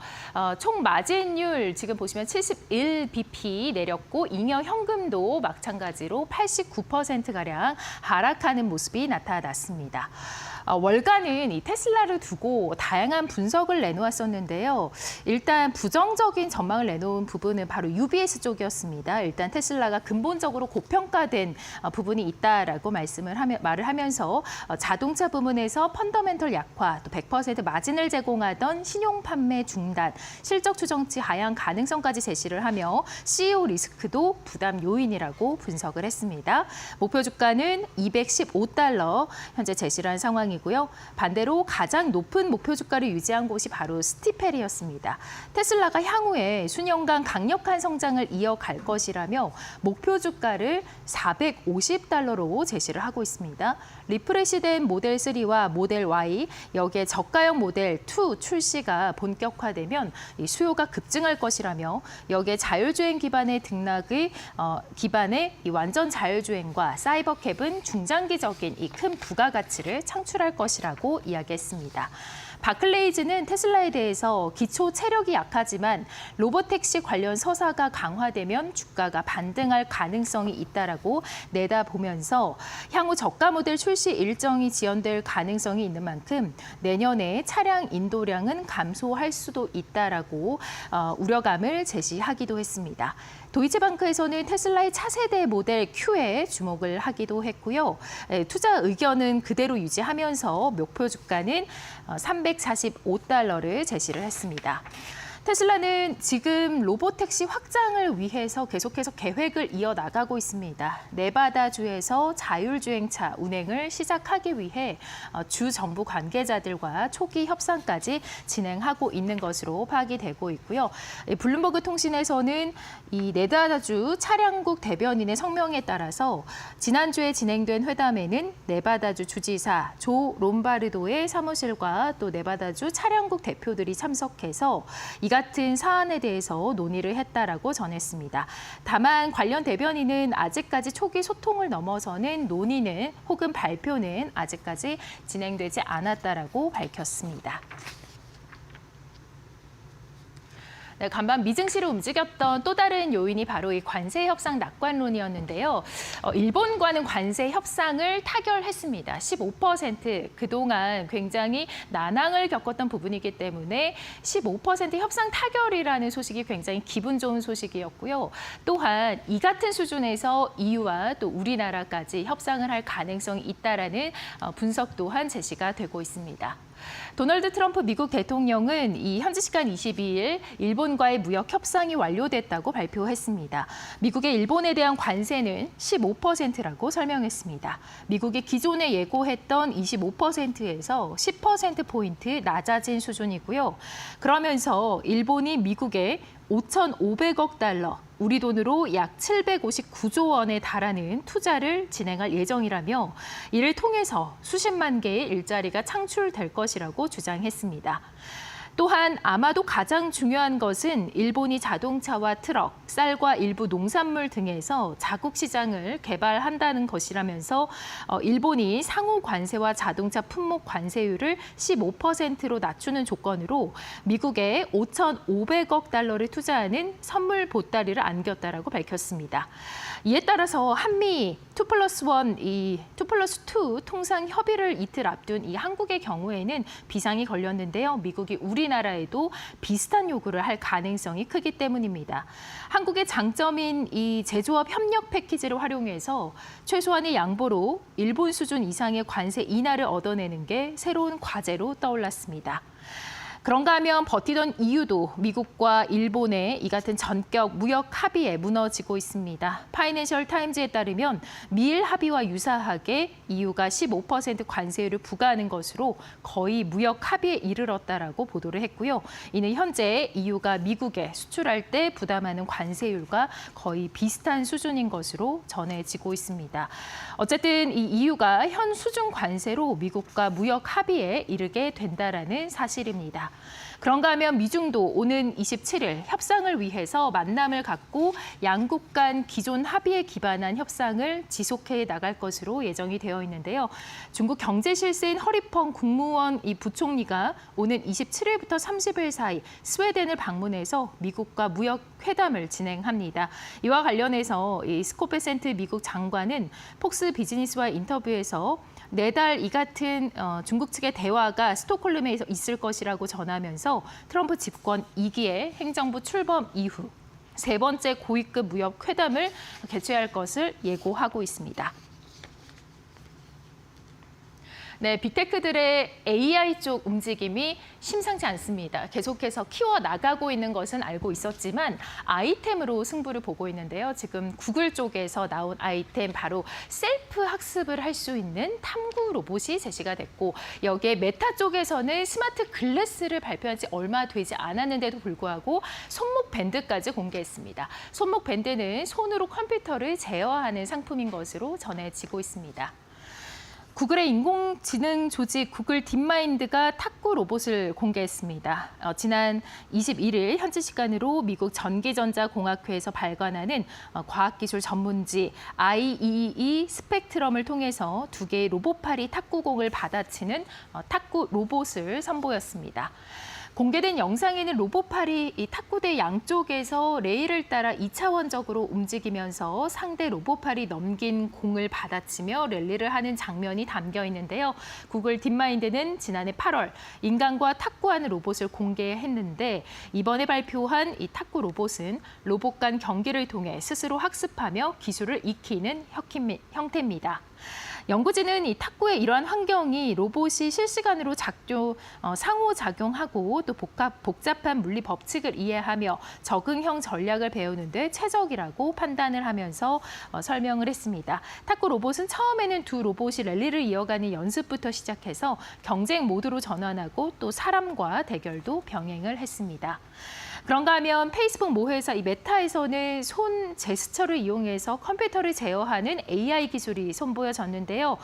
총 마진율 지금 보시면 71bp 내렸고, 잉여 현금도 마찬가지로 89%가량 하락하는 모습이 나타났습니다. 월가는 이 테슬라를 두고 다양한 분석을 내놓았었는데요. 일단 부정적인 전망을 내놓은 부분은 바로 UBS 쪽이었습니다. 일단 테슬라가 근본적으로 고평가된 부분이 있다라고 말을 하면서 자동차 부문에서 펀더멘털 약화, 또 100% 마진을 제공하던 신용 판매 중단, 실적 추정치 하향 가능성까지 제시를 하며 CEO 리스크도 부담 요인이라고 분석을 했습니다. 목표 주가는 215달러 현재 제시를 한 상황이고요. 반대로 가장 높은 목표 주가를 유지한 곳이 바로 스티펠이었습니다. 테슬라가 향후에 수년간 강력한 성장을 이어갈 것이라며 목표 주가를 450달러로 제시를 하고 있습니다. 리프레시된 모델 3와 모델 Y, 여기에 저가형 모델 2 출시가 본격화되면 이 수요가 급증할 것이라며, 여기에 자율주행 기반의 등락의 기반의 이 완전 자율주행과 사이버캡은 중장기적인 이 큰 부가가치를 창출할 것이라고 이야기했습니다. 바클레이즈는 테슬라에 대해서 기초 체력이 약하지만 로보택시 관련 서사가 강화되면 주가가 반등할 가능성이 있다라고 내다보면서 향후 저가 모델 출시 일정이 지연될 가능성이 있는 만큼 내년에 차량 인도량은 감소할 수도 있다라고 우려감을 제시하기도 했습니다. 도이체방크에서는 테슬라의 차세대 모델 Q에 주목을 하기도 했고요. 투자 의견은 그대로 유지하면서 목표 주가는 345달러를 제시를 했습니다. 테슬라는 지금 로보택시 확장을 위해서 계속해서 계획을 이어나가고 있습니다. 네바다주에서 자율주행차 운행을 시작하기 위해 주 정부 관계자들과 초기 협상까지 진행하고 있는 것으로 파악이 되고 있고요. 블룸버그 통신에서는 이 네바다주 차량국 대변인의 성명에 따라서 지난주에 진행된 회담에는 네바다주 주지사 조 롬바르도의 사무실과 또 네바다주 차량국 대표들이 참석해서 이 같은 사안에 대해서 논의를 했다라고 전했습니다. 다만 관련 대변인은 아직까지 초기 소통을 넘어서는 논의는 혹은 발표는 아직까지 진행되지 않았다라고 밝혔습니다. 네, 간밤 미증시를 움직였던 또 다른 요인이 바로 이 관세 협상 낙관론이었는데요. 일본과는 관세 협상을 타결했습니다. 15% 그동안 굉장히 난항을 겪었던 부분이기 때문에 15% 협상 타결이라는 소식이 굉장히 기분 좋은 소식이었고요. 또한 이 같은 수준에서 EU와 또 우리나라까지 협상을 할 가능성이 있다라는 분석 또한 제시가 되고 있습니다. 도널드 트럼프 미국 대통령은 이 현지 시간 22일 일본과의 무역 협상이 완료됐다고 발표했습니다. 미국의 일본에 대한 관세는 15%라고 설명했습니다. 미국이 기존에 예고했던 25%에서 10%포인트 낮아진 수준이고요. 그러면서 일본이 미국에 5,500억 달러, 우리 돈으로 약 759조 원에 달하는 투자를 진행할 예정이라며 이를 통해서 수십만 개의 일자리가 창출될 것이라고 주장했습니다. 또한 아마도 가장 중요한 것은 일본이 자동차와 트럭, 쌀과 일부 농산물 등에서 자국 시장을 개발한다는 것이라면서 일본이 상호 관세와 자동차 품목 관세율을 15%로 낮추는 조건으로 미국에 5,500억 달러를 투자하는 선물 보따리를 안겼다라고 밝혔습니다. 이에 따라서 한미 2+1, 이 2+2 통상 협의를 이틀 앞둔 이 한국의 경우에는 비상이 걸렸는데요. 미국이 우리나라에도 비슷한 요구를 할 가능성이 크기 때문입니다. 한국의 장점인 이 제조업 협력 패키지를 활용해서 최소한의 양보로 일본 수준 이상의 관세 인하를 얻어내는 게 새로운 과제로 떠올랐습니다. 그런가 하면 버티던 이유도 미국과 일본의 이 같은 전격 무역 합의에 무너지고 있습니다. 파이낸셜 타임즈에 따르면 미일 합의와 유사하게 EU가 15% 관세율을 부과하는 것으로 거의 무역 합의에 이르렀다라고 보도를 했고요. 이는 현재 EU가 미국에 수출할 때 부담하는 관세율과 거의 비슷한 수준인 것으로 전해지고 있습니다. 어쨌든 이 EU가 현 수준 관세로 미국과 무역 합의에 이르게 된다라는 사실입니다. 그런가 하면 미중도 오는 27일 협상을 위해서 만남을 갖고 양국 간 기존 합의에 기반한 협상을 지속해 나갈 것으로 예정이 되어 있는데요. 중국 경제실세인 허리펑 국무원 이 부총리가 오는 27일부터 30일 사이 스웨덴을 방문해서 미국과 무역 회담을 진행합니다. 이와 관련해서 이 스콧 베센트 미국 장관은 폭스 비즈니스와 인터뷰에서 내달 이 같은 중국 측의 대화가 스톡홀름에 있을 것이라고 전하면서 트럼프 집권 2기의 행정부 출범 이후 세 번째 고위급 무역 회담을 개최할 것을 예고하고 있습니다. 네, 빅테크들의 AI 쪽 움직임이 심상치 않습니다. 계속해서 키워나가고 있는 것은 알고 있었지만 아이템으로 승부를 보고 있는데요. 지금 구글 쪽에서 나온 아이템 바로 셀프 학습을 할 수 있는 탐구 로봇이 제시가 됐고 여기에 메타 쪽에서는 스마트 글래스를 발표한 지 얼마 되지 않았는데도 불구하고 손목 밴드까지 공개했습니다. 손목 밴드는 손으로 컴퓨터를 제어하는 상품인 것으로 전해지고 있습니다. 구글의 인공지능 조직 구글 딥마인드가 탁구 로봇을 공개했습니다. 지난 21일 현지 시간으로 미국 전기전자공학회에서 발간하는 과학기술 전문지 IEEE 스펙트럼을 통해서 두 개의 로봇팔이 탁구공을 받아치는 탁구 로봇을 선보였습니다. 공개된 영상에는 로봇팔이 이 탁구대 양쪽에서 레일을 따라 2차원적으로 움직이면서 상대 로봇팔이 넘긴 공을 받아치며 랠리를 하는 장면이 담겨 있는데요. 구글 딥마인드는 지난해 8월 인간과 탁구하는 로봇을 공개했는데 이번에 발표한 이 탁구 로봇은 로봇 간 경기를 통해 스스로 학습하며 기술을 익히는 형태입니다. 연구진은 이 탁구의 이러한 환경이 로봇이 실시간으로 상호작용하고 또 복잡한 물리 법칙을 이해하며 적응형 전략을 배우는 데 최적이라고 판단을 하면서 설명을 했습니다. 탁구 로봇은 처음에는 두 로봇이 랠리를 이어가는 연습부터 시작해서 경쟁 모드로 전환하고 또 사람과 대결도 병행을 했습니다. 그런가 하면 페이스북 모회사 이 메타에서는 손 제스처를 이용해서 컴퓨터를 제어하는 AI 기술이 선보여졌는데요.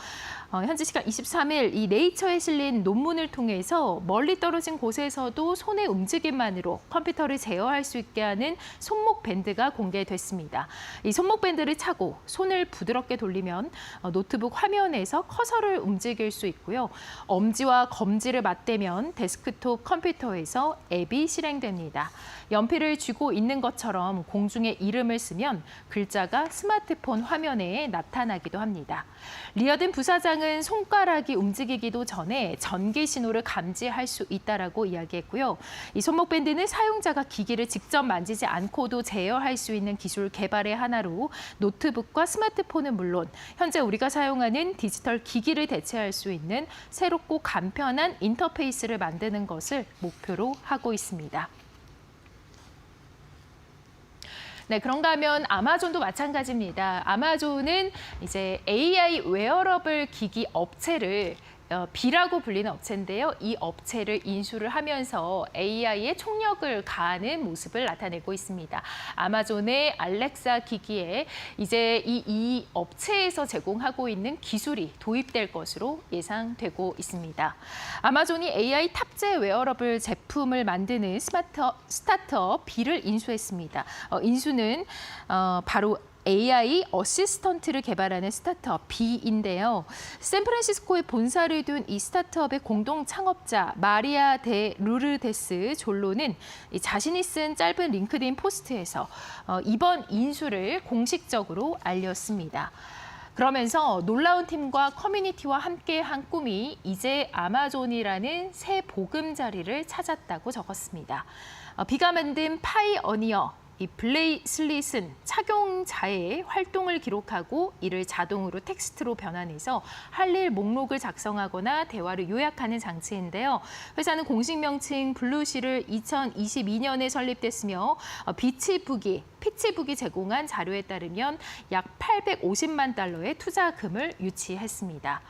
현지 시간 23일 이 네이처에 실린 논문을 통해서 멀리 떨어진 곳에서도 손의 움직임만으로 컴퓨터를 제어할 수 있게 하는 손목 밴드가 공개됐습니다. 이 손목 밴드를 차고 손을 부드럽게 돌리면 노트북 화면에서 커서를 움직일 수 있고요. 엄지와 검지를 맞대면 데스크톱 컴퓨터에서 앱이 실행됩니다. 연필을 쥐고 있는 것처럼 공중에 이름을 쓰면 글자가 스마트폰 화면에 나타나기도 합니다. 리어든 부사장은 손가락이 움직이기도 전에 전기 신호를 감지할 수 있다라고 이야기했고요. 이 손목 밴드는 사용자가 기기를 직접 만지지 않고도 제어할 수 있는 기술 개발의 하나로 노트북과 스마트폰은 물론 현재 우리가 사용하는 디지털 기기를 대체할 수 있는 새롭고 간편한 인터페이스를 만드는 것을 목표로 하고 있습니다. 네, 그런가 하면 아마존도 마찬가지입니다. 아마존은 이제 AI 웨어러블 기기 업체를 B라고 불리는 업체인데요. 이 업체를 인수를 하면서 AI의 총력을 가하는 모습을 나타내고 있습니다. 아마존의 알렉사 기기에 이제 이 업체에서 제공하고 있는 기술이 도입될 것으로 예상되고 있습니다. 아마존이 AI 탑재 웨어러블 제품을 만드는 스타트업 B를 인수했습니다. 인수는 바로 AI 어시스턴트를 개발하는 스타트업 B인데요. 샌프란시스코에 본사를 둔 이 스타트업의 공동 창업자 마리아 데 루르데스 졸로는 자신이 쓴 짧은 링크드인 포스트에서 이번 인수를 공식적으로 알렸습니다. 그러면서 놀라운 팀과 커뮤니티와 함께한 꿈이 이제 아마존이라는 새 보금자리를 찾았다고 적었습니다. B가 만든 파이어니어 이 블레이슬릿은 착용자의 활동을 기록하고 이를 자동으로 텍스트로 변환해서 할 일 목록을 작성하거나 대화를 요약하는 장치인데요. 회사는 공식 명칭 블루시를 2022년에 설립됐으며 피치북이 제공한 자료에 따르면 약 850만 달러의 투자금을 유치했습니다.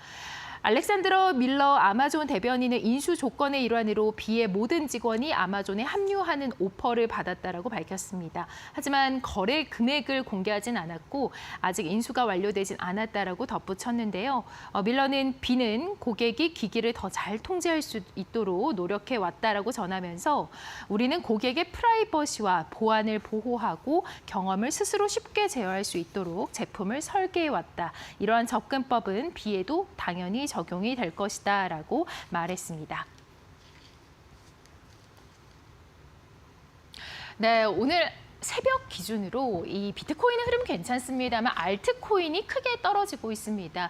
알렉산드러 밀러 아마존 대변인은 인수 조건의 일환으로 비의 모든 직원이 아마존에 합류하는 오퍼를 받았다라고 밝혔습니다. 하지만 거래 금액을 공개하진 않았고 아직 인수가 완료되진 않았다라고 덧붙였는데요. 밀러는 비는 고객이 기기를 더 잘 통제할 수 있도록 노력해 왔다라고 전하면서 우리는 고객의 프라이버시와 보안을 보호하고 경험을 스스로 쉽게 제어할 수 있도록 제품을 설계해 왔다. 이러한 접근법은 비에도 당연히 적용이 될 것이다라고 말했습니다. 네, 오늘 새벽 기준으로 이 비트코인의 흐름 괜찮습니다만 알트코인이 크게 떨어지고 있습니다.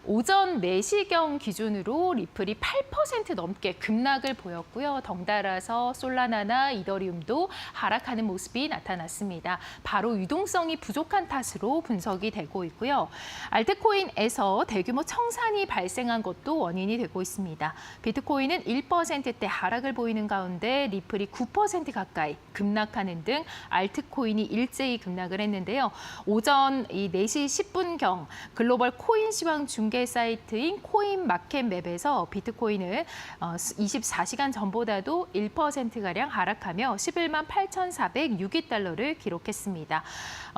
오전 4시경 기준으로 리플이 8% 넘게 급락을 보였고요. 덩달아서 솔라나나 이더리움도 하락하는 모습이 나타났습니다. 바로 유동성이 부족한 탓으로 분석이 되고 있고요. 알트코인에서 대규모 청산이 발생한 것도 원인이 되고 있습니다. 비트코인은 1%대 하락을 보이는 가운데 리플이 9% 가까이 급락하는 등 알트코인이 일제히 급락을 했는데요. 오전 이 4시 10분경 글로벌 코인 시황 중개 사이트인 코인마켓맵에서 비트코인은 24시간 전보다도 1%가량 하락하며 11만 8,406달러를 기록했습니다.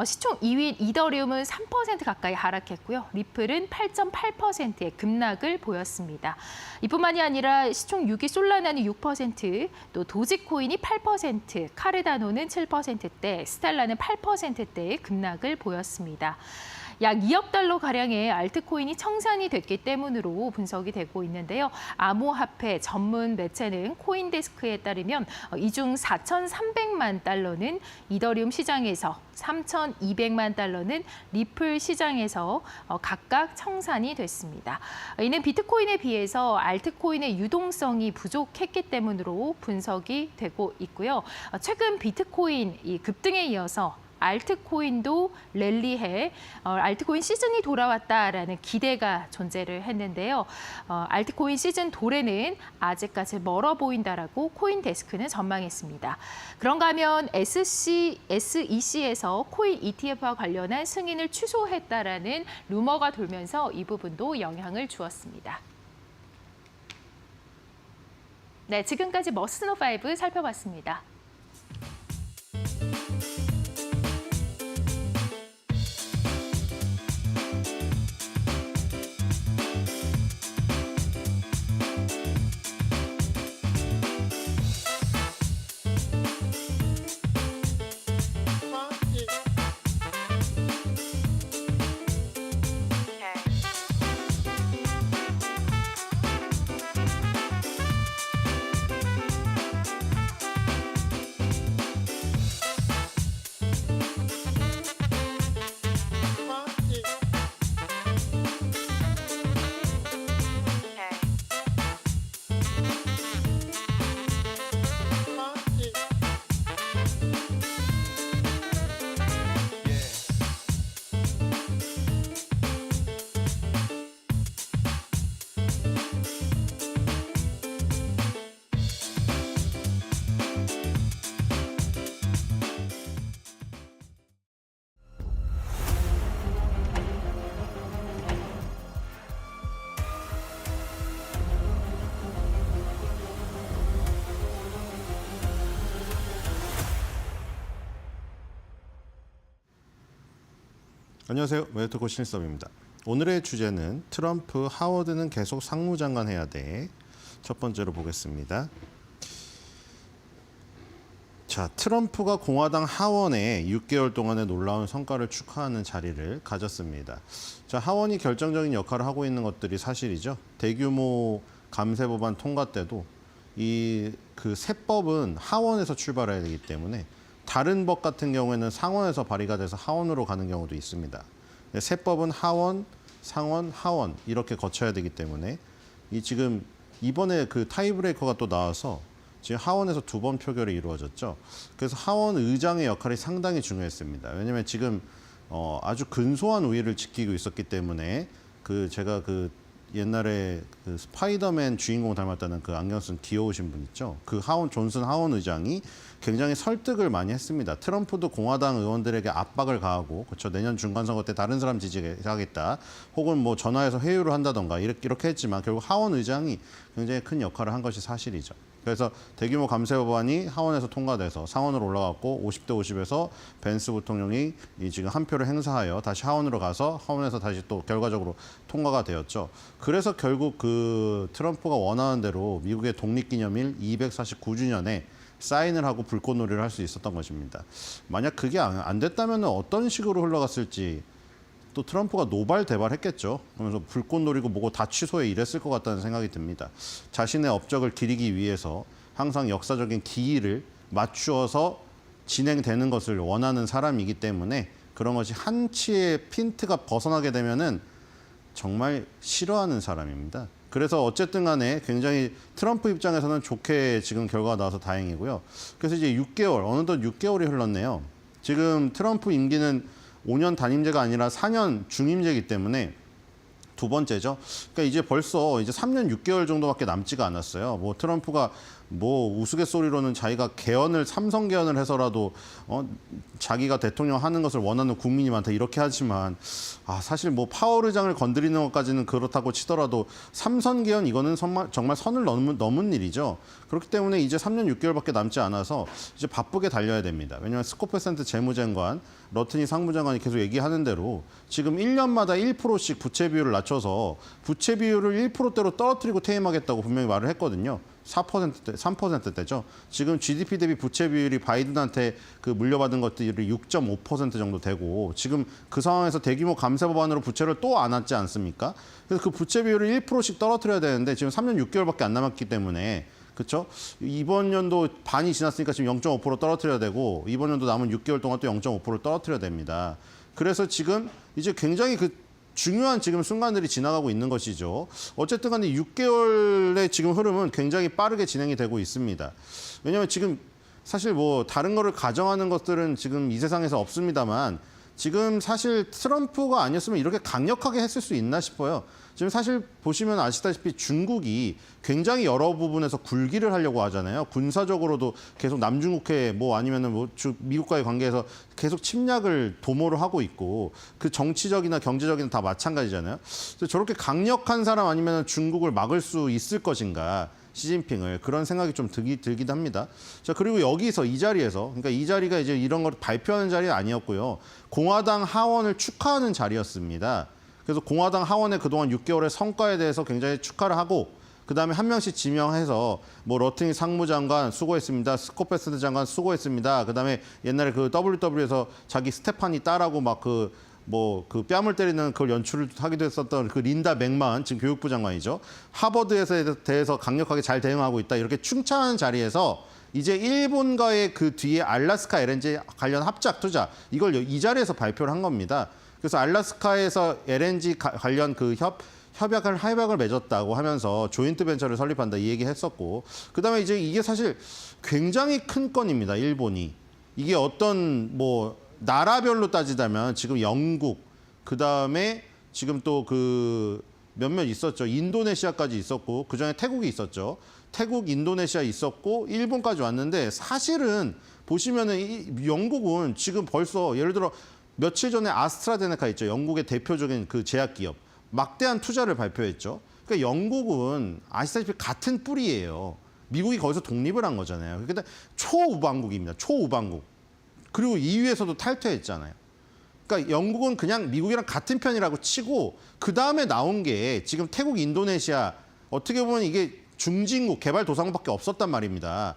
시총 2위인 이더리움은 3% 가까이 하락했고요. 리플은 8.8%의 급락을 보였습니다. 이뿐만이 아니라 시총 6위 솔라나는 6%, 또 도지코인이 8%, 카르다노는 7%대, 스텔라는 8%대의 급락을 보였습니다. 약 2억 달러 가량의 알트코인이 청산이 됐기 때문으로 분석이 되고 있는데요. 암호화폐 전문 매체는 코인데스크에 따르면 이 중 4,300만 달러는 이더리움 시장에서 3,200만 달러는 리플 시장에서 각각 청산이 됐습니다. 이는 비트코인에 비해서 알트코인의 유동성이 부족했기 때문으로 분석이 되고 있고요. 최근 비트코인 이 급등에 이어서 알트코인도 랠리해 알트코인 시즌이 돌아왔다라는 기대가 존재를 했는데요. 알트코인 시즌 도래는 아직까지 멀어 보인다라고 코인데스크는 전망했습니다. 그런가 하면 SEC에서 코인 ETF와 관련한 승인을 취소했다라는 루머가 돌면서 이 부분도 영향을 주었습니다. 네, 지금까지 머스노5 살펴봤습니다. 안녕하세요. 웨어토코 신일섭입니다. 오늘의 주제는 트럼프, 하워드는 계속 상무장관 해야 돼. 첫 번째로 보겠습니다. 자, 트럼프가 공화당 하원에 6개월 동안의 놀라운 성과를 축하하는 자리를 가졌습니다. 자, 하원이 결정적인 역할을 하고 있는 것들이 사실이죠. 대규모 감세 법안 통과 때도 이 그 세법은 하원에서 출발해야 되기 때문에 다른 법 같은 경우에는 상원에서 발의가 돼서 하원으로 가는 경우도 있습니다. 세법은 하원, 상원, 하원 이렇게 거쳐야 되기 때문에 이 지금 이번에 그 타이브레이커가 또 나와서 지금 하원에서 2번 표결이 이루어졌죠. 그래서 하원 의장의 역할이 상당히 중요했습니다. 왜냐하면 지금 아주 근소한 우위를 지키고 있었기 때문에 제가 옛날에 스파이더맨 주인공 닮았다는 그 안경 쓴 귀여우신 분 있죠. 존슨 하원 의장이 굉장히 설득을 많이 했습니다. 트럼프도 공화당 의원들에게 압박을 가하고, 그렇죠. 내년 중간선거 때 다른 사람 지지하겠다, 혹은 뭐 전화해서 회유를 한다던가 이렇게 했지만 결국 하원 의장이 굉장히 큰 역할을 한 것이 사실이죠. 그래서 대규모 감세 법안이 하원에서 통과돼서 상원으로 올라갔고 50대 50에서 벤스 부통령이 지금 한 표를 행사하여 다시 하원으로 가서 하원에서 다시 또 결과적으로 통과가 되었죠. 그래서 결국 트럼프가 원하는 대로 미국의 독립기념일 249주년에 사인을 하고 불꽃놀이를 할 수 있었던 것입니다. 만약 그게 안 됐다면 어떤 식으로 흘러갔을지, 또 트럼프가 노발대발했겠죠. 그러면서 불꽃놀이고 뭐고 다 취소해 이랬을 것 같다는 생각이 듭니다. 자신의 업적을 기리기 위해서 항상 역사적인 기일을 맞추어서 진행되는 것을 원하는 사람이기 때문에 그런 것이 한치의 핀트가 벗어나게 되면은 정말 싫어하는 사람입니다. 그래서 어쨌든 간에 굉장히 트럼프 입장에서는 좋게 지금 결과가 나와서 다행이고요. 그래서 이제 6개월, 어느덧 6개월이 흘렀네요. 지금 트럼프 임기는 5년 단임제가 아니라 4년 중임제이기 때문에 2번째죠. 그러니까 이제 벌써 이제 3년 6개월 정도밖에 남지가 않았어요. 뭐 트럼프가 뭐 우스갯소리로는 자기가 삼성 개헌을 해서라도 자기가 대통령 하는 것을 원하는 국민이 많다 이렇게 하지만, 사실 뭐 파월 의장을 건드리는 것까지는 그렇다고 치더라도 삼선 개헌 이거는 정말 선을 넘은 일이죠. 그렇기 때문에 이제 3년 6개월밖에 남지 않아서 이제 바쁘게 달려야 됩니다. 왜냐하면 스콧 베센트 재무장관, 러트니 상무장관이 계속 얘기하는 대로 지금 1년마다 1%씩 부채 비율을 낮춰서 부채 비율을 1%대로 떨어뜨리고 퇴임하겠다고 분명히 말을 했거든요. 4%대, 3%대죠. 지금 GDP 대비 부채 비율이 바이든한테 물려받은 것들이 6.5% 정도 되고, 지금 그 상황에서 대규모 감세 법안으로 부채를 또 안았지 않습니까? 그래서 그 부채 비율을 1%씩 떨어뜨려야 되는데 지금 3년 6개월밖에 안 남았기 때문에, 그렇죠? 이번 연도 반이 지났으니까 지금 0.5% 떨어뜨려야 되고, 이번 연도 남은 6개월 동안 또 0.5% 떨어뜨려야 됩니다. 그래서 지금 이제 굉장히 중요한 지금 순간들이 지나가고 있는 것이죠. 어쨌든 간에 6개월의 지금 흐름은 굉장히 빠르게 진행이 되고 있습니다. 왜냐하면 지금 사실 뭐 다른 거를 가정하는 것들은 지금 이 세상에서 없습니다만, 지금 사실 트럼프가 아니었으면 이렇게 강력하게 했을 수 있나 싶어요. 지금 사실 보시면 아시다시피 중국이 굉장히 여러 부분에서 굴기를 하려고 하잖아요. 군사적으로도 계속 남중국해 아니면은 미국과의 관계에서 계속 침략을 도모를 하고 있고, 그 정치적이나 경제적이나 다 마찬가지잖아요. 그래서 저렇게 강력한 사람 아니면 중국을 막을 수 있을 것인가, 시진핑을, 그런 생각이 좀 들기도 합니다. 자, 그리고 여기서 이 자리에서, 그러니까 이 자리가 이제 이런 걸 발표하는 자리 아니었고요. 공화당 하원을 축하하는 자리였습니다. 그래서 공화당 하원의 그동안 6개월의 성과에 대해서 굉장히 축하를 하고, 그다음에 한 명씩 지명해서 러트니 상무장관 수고했습니다. 스콧 베센트 장관 수고했습니다. 그다음에 옛날에 WW에서 자기 스테파니 딸하고 뺨을 때리는 그걸 연출을 하기도 했었던 린다 맥만, 지금 교육부 장관이죠. 하버드에 대해서 강력하게 잘 대응하고 있다, 이렇게 칭찬하는 자리에서 이제 일본과의 그 뒤에 알래스카 LNG 관련 합작 투자, 이걸 이 자리에서 발표를 한 겁니다. 그래서 알래스카에서 LNG 관련 협약을 맺었다고 하면서 조인트 벤처를 설립한다, 이 얘기 했었고, 그다음에 이제 이게 사실 굉장히 큰 건입니다. 일본이. 이게 어떤 나라별로 따지자면 지금 영국, 그다음에 지금 또 몇몇 있었죠. 인도네시아까지 있었고, 그전에 태국이 있었죠. 태국, 인도네시아 있었고, 일본까지 왔는데, 사실은 보시면은 영국은 지금 벌써 예를 들어 며칠 전에 아스트라제네카 있죠. 영국의 대표적인 제약기업. 막대한 투자를 발표했죠. 그러니까 영국은 아시다시피 같은 뿌리예요. 미국이 거기서 독립을 한 거잖아요. 그러니까 초우방국입니다. 초우방국. 그리고 EU에서도 탈퇴했잖아요. 그러니까 영국은 그냥 미국이랑 같은 편이라고 치고, 그 다음에 나온 게 지금 태국, 인도네시아, 어떻게 보면 이게 중진국, 개발도상국밖에 없었단 말입니다.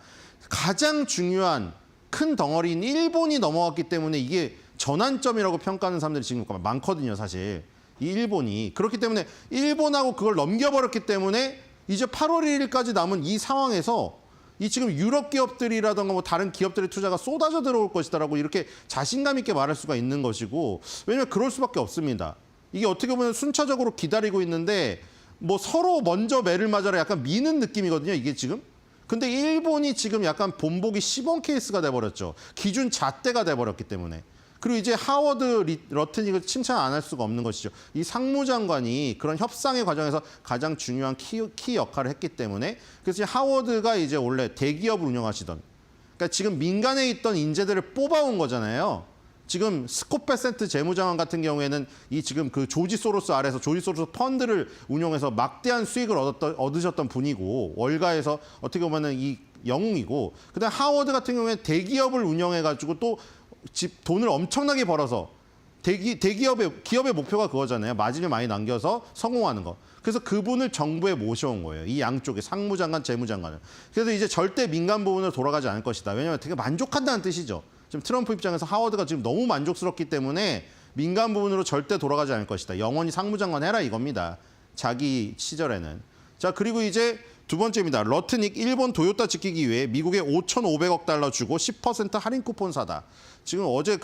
가장 중요한 큰 덩어리인 일본이 넘어왔기 때문에 이게 전환점이라고 평가하는 사람들이 지금 많거든요, 사실. 이 일본이. 그렇기 때문에 일본하고 그걸 넘겨버렸기 때문에 이제 8월 1일까지 남은 이 상황에서 이 지금 유럽 기업들이라든가 다른 기업들의 투자가 쏟아져 들어올 것이다라고 이렇게 자신감 있게 말할 수가 있는 것이고, 왜냐면 그럴 수밖에 없습니다. 이게 어떻게 보면 순차적으로 기다리고 있는데 서로 먼저 매를 맞아라 약간 미는 느낌이거든요, 이게 지금. 근데 일본이 지금 약간 본보기 시범 케이스가 돼버렸죠. 기준 잣대가 돼버렸기 때문에. 그리고 이제 하워드 러트닉을 칭찬 안 할 수가 없는 것이죠. 이 상무장관이 그런 협상의 과정에서 가장 중요한 키 역할을 했기 때문에 그래서 하워드가 이제 원래 대기업을 운영하시던 그러니까 지금 민간에 있던 인재들을 뽑아온 거잖아요. 지금 스콧 베센트 재무장관 같은 경우에는 이 지금 그 조지 소로스 아래서 조지 소로스 펀드를 운용해서 막대한 수익을 얻으셨던 분이고 월가에서 어떻게 보면은 이 영웅이고 그다음 하워드 같은 경우에는 대기업을 운영해가지고 또 돈을 엄청나게 벌어서 기업의 목표가 그거잖아요. 마진을 많이 남겨서 성공하는 거. 그래서 그분을 정부에 모셔온 거예요. 이 양쪽에 상무장관, 재무장관을. 그래서 이제 절대 민간 부분으로 돌아가지 않을 것이다. 왜냐하면 되게 만족한다는 뜻이죠. 지금 트럼프 입장에서 하워드가 지금 너무 만족스럽기 때문에 민간 부분으로 절대 돌아가지 않을 것이다. 영원히 상무장관 해라 이겁니다. 자기 시절에는. 자, 그리고 이제 두 번째입니다. 러트닉 일본 도요타 지키기 위해 미국에 5,500억 달러 주고 10% 할인 쿠폰 사다. 지금 어제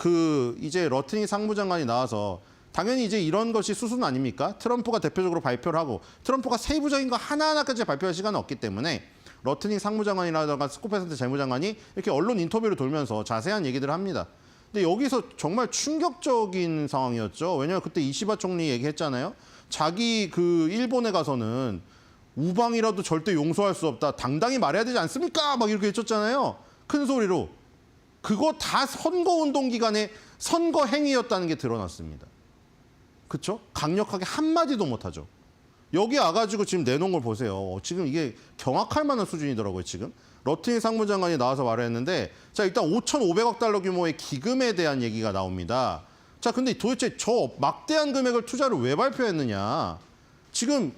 이제 러트닉 상무장관이 나와서 당연히 이제 이런 것이 수순 아닙니까? 트럼프가 대표적으로 발표를 하고 트럼프가 세부적인 거 하나하나까지 발표할 시간은 없기 때문에 러트닉 상무장관이라든가 스콧 베센트 재무장관이 이렇게 언론 인터뷰를 돌면서 자세한 얘기들을 합니다. 근데 여기서 정말 충격적인 상황이었죠. 왜냐하면 그때 이시바 총리 얘기했잖아요. 자기 그 일본에 가서는 우방이라도 절대 용서할 수 없다. 당당히 말해야 되지 않습니까? 막 이렇게 외쳤잖아요. 큰 소리로. 그거 다 선거운동 기간에 선거 행위였다는 게 드러났습니다. 그렇죠? 강력하게 한마디도 못하죠. 여기 와가지고 지금 내놓은 걸 보세요. 지금 이게 경악할 만한 수준이더라고요, 지금. 러트닉 상무장관이 나와서 말했는데 자, 일단 5,500억 달러 규모의 기금에 대한 얘기가 나옵니다. 자, 근데 도대체 저 막대한 금액을 투자를 왜 발표했느냐. 지금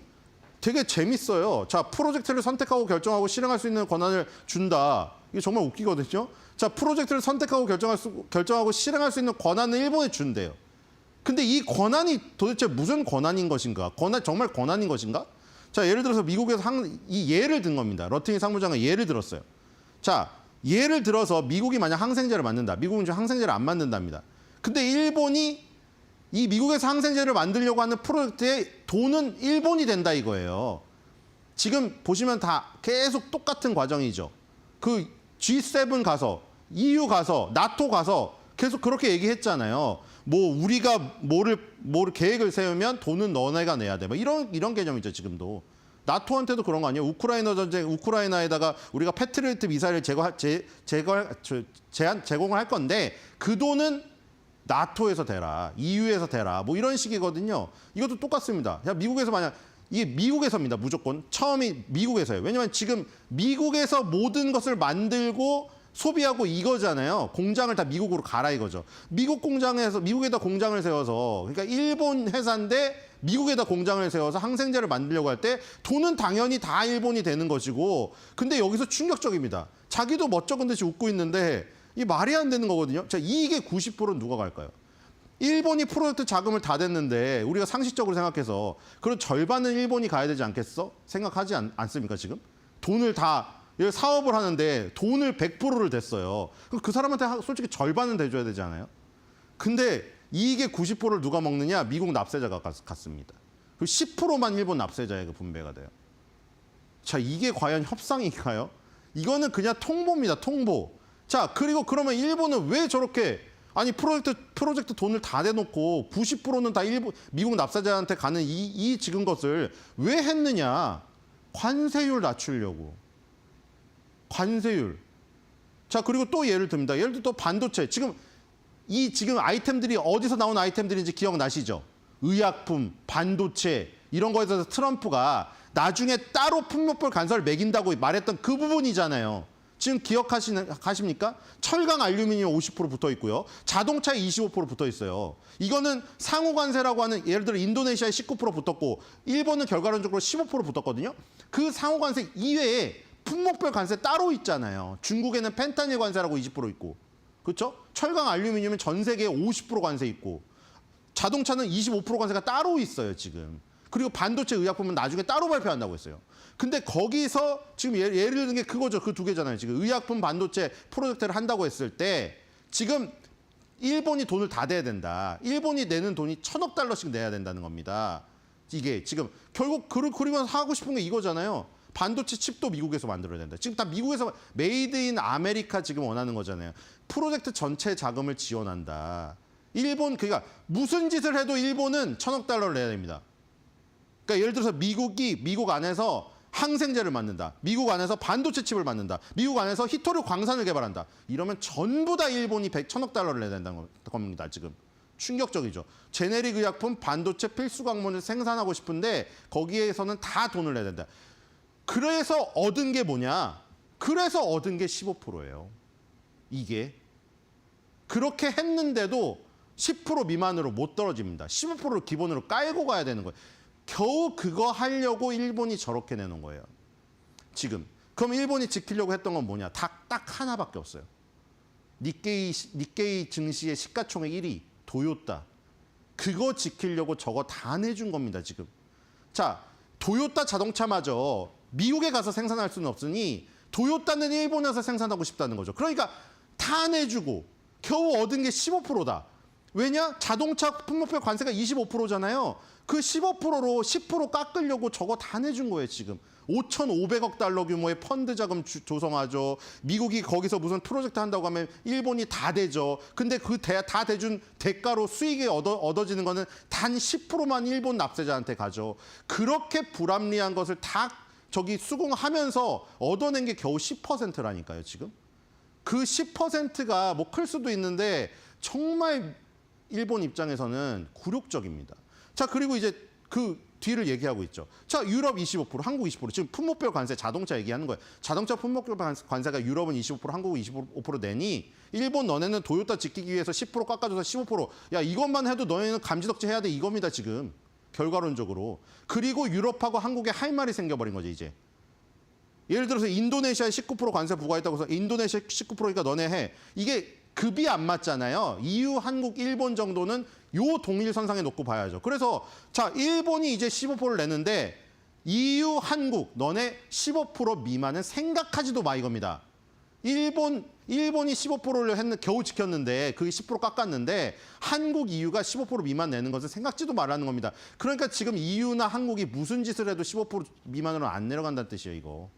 되게 재밌어요. 자, 프로젝트를 선택하고 결정하고 실행할 수 있는 권한을 준다. 이게 정말 웃기거든요. 자, 프로젝트를 선택하고 결정하고 실행할 수 있는 권한을 일본에 준대요. 근데 이 권한이 도대체 무슨 권한인 것인가? 정말 권한인 것인가? 자, 예를 들어서 미국에서 이 예를 든 겁니다. 러트닉 상무장관 예를 들었어요. 자, 예를 들어서 미국이 만약 항생제를 만든다. 미국은 지금 항생제를 안 만든답니다. 근데 일본이 이 미국에서 항생제를 만들려고 하는 프로젝트의 돈은 일본이 된다 이거예요. 지금 보시면 다 계속 똑같은 과정이죠. 그 G7 가서, EU 가서, 나토 가서 계속 그렇게 얘기했잖아요. 뭐 우리가 뭐를 계획을 세우면 돈은 너네가 내야 돼. 뭐 이런 개념이죠, 지금도. 나토한테도 그런 거 아니에요? 우크라이나 전쟁, 우크라이나에다가 우리가 패트리어트 미사일을 제공을 할 건데 그 돈은 나토에서 대라, EU에서 대라, 뭐 이런 식이거든요. 이것도 똑같습니다. 미국에서 만약 이게 미국에서입니다, 무조건. 처음이 미국에서예요. 왜냐하면 지금 미국에서 모든 것을 만들고 소비하고 이거잖아요. 공장을 다 미국으로 가라 이거죠. 미국에다 공장을 세워서, 그러니까 일본 회사인데 미국에다 공장을 세워서 항생제를 만들려고 할 때 돈은 당연히 다 일본이 되는 것이고, 근데 여기서 충격적입니다. 자기도 멋쩍은 듯이 웃고 있는데 이 말이 안 되는 거거든요. 자, 이익의 90%는 누가 갈까요? 일본이 프로젝트 자금을 다 댔는데 우리가 상식적으로 생각해서 그런 절반은 일본이 가야 되지 않겠어? 생각하지 않습니까 지금? 돈을 다 사업을 하는데 돈을 100%를 댔어요. 그럼 그 사람한테 솔직히 절반은 대줘야 되지 않아요? 근데 이익의 90%를 누가 먹느냐? 미국 납세자가 갔습니다. 그 10%만 일본 납세자에게 분배가 돼요. 자, 이게 과연 협상인가요? 이거는 그냥 통보입니다. 통보. 자, 그리고 그러면 일본은 왜 저렇게 아니 프로젝트 돈을 다 대놓고 90%는 다 미국 납세자한테 가는 이 지금 것을 왜 했느냐? 관세율 낮추려고. 관세율. 자, 그리고 또 예를 듭니다. 예를 들어 또 반도체. 지금 아이템들이 어디서 나온 아이템들인지 기억나시죠? 의약품, 반도체 이런 거에 대해서 트럼프가 나중에 따로 품목별 관세를 매긴다고 말했던 그 부분이잖아요. 지금 기억하십니까? 철강 알루미늄 50% 붙어 있고요. 자동차에 25% 붙어 있어요. 이거는 상호 관세라고 하는 예를 들어 인도네시아에 19% 붙었고 일본은 결과론적으로 15% 붙었거든요. 그 상호 관세 이외에 품목별 관세 따로 있잖아요. 중국에는 펜타닐 관세라고 20% 있고. 그렇죠? 철강 알루미늄은 전 세계에 50% 관세 있고 자동차는 25% 관세가 따로 있어요, 지금. 그리고 반도체 의약품은 나중에 따로 발표한다고 했어요. 근데 거기서 지금 예를 든 게 그거죠. 그 두 개잖아요. 지금 의약품 반도체 프로젝트를 한다고 했을 때 지금 일본이 돈을 다 대야 된다. 일본이 내는 돈이 1,000억 달러씩 내야 된다는 겁니다. 이게 지금 결국 그리고 하고 싶은 게 이거잖아요. 반도체 칩도 미국에서 만들어야 된다. 지금 다 미국에서 메이드 인 아메리카 지금 원하는 거잖아요. 프로젝트 전체 자금을 지원한다. 일본 그러니까 무슨 짓을 해도 일본은 1,000억 달러를 내야 됩니다. 그러니까 예를 들어서 미국 안에서 항생제를 만든다. 미국 안에서 반도체 칩을 만든다. 미국 안에서 히토류 광산을 개발한다. 이러면 전부 다 일본이 1,000억 달러를 내야 된다는 겁니다. 지금. 충격적이죠. 제네릭 의약품, 반도체 필수 광물을 생산하고 싶은데 거기에서는 다 돈을 내야 된다. 그래서 얻은 게 뭐냐? 그래서 얻은 게 15%예요. 이게. 그렇게 했는데도 10% 미만으로 못 떨어집니다. 15%를 기본으로 깔고 가야 되는 거예요. 겨우 그거 하려고 일본이 저렇게 내놓은 거예요. 지금. 그럼 일본이 지키려고 했던 건 뭐냐? 딱 하나밖에 없어요. 니케이 증시의 시가총액 1위. 도요타. 그거 지키려고 저거 다 내준 겁니다, 지금. 자, 도요타 자동차마저 미국에 가서 생산할 수는 없으니 도요타는 일본에서 생산하고 싶다는 거죠. 그러니까 다 내주고 겨우 얻은 게 15%다. 왜냐? 자동차 품목별 관세가 25%잖아요. 그 15%로 10% 깎으려고 저거 다 내준 거예요, 지금. 5,500억 달러 규모의 펀드 자금 조성하죠. 미국이 거기서 무슨 프로젝트 한다고 하면 일본이 다 대죠. 근데 그 다 대준 대가로 수익이 얻어지는 거는 단 10%만 일본 납세자한테 가죠. 그렇게 불합리한 것을 다 저기 수긍하면서 얻어낸 게 겨우 10%라니까요, 지금. 그 10%가 뭐 클 수도 있는데 정말 일본 입장에서는 굴욕적입니다. 자, 그리고 이제 그 뒤를 얘기하고 있죠. 자, 유럽 25%, 한국 20%. 지금 품목별 관세, 자동차 얘기하는 거예요. 자동차 품목별 관세가 유럽은 25%, 한국은 25% 내니 일본 너네는 도요타 지키기 위해서 10% 깎아줘서 15%. 야, 이것만 해도 너네는 감지덕지 해야 돼 이겁니다, 지금. 결과론적으로. 그리고 유럽하고 한국에 할 말이 생겨버린 거죠, 이제. 예를 들어서 인도네시아에 19% 관세 부과했다고 해서 인도네시아 19%니까 너네 해. 이게 급이 안 맞잖아요. EU, 한국, 일본 정도는 요 동일선상에 놓고 봐야죠. 그래서 자, 일본이 이제 15%를 내는데 EU, 한국, 너네 15% 미만은 생각하지도 마 이겁니다. 일본이 15%를 겨우 지켰는데 그게 10% 깎았는데 한국, EU가 15% 미만 내는 것은 생각지도 말라는 겁니다. 그러니까 지금 EU나 한국이 무슨 짓을 해도 15% 미만으로 안 내려간다는 뜻이에요, 이거.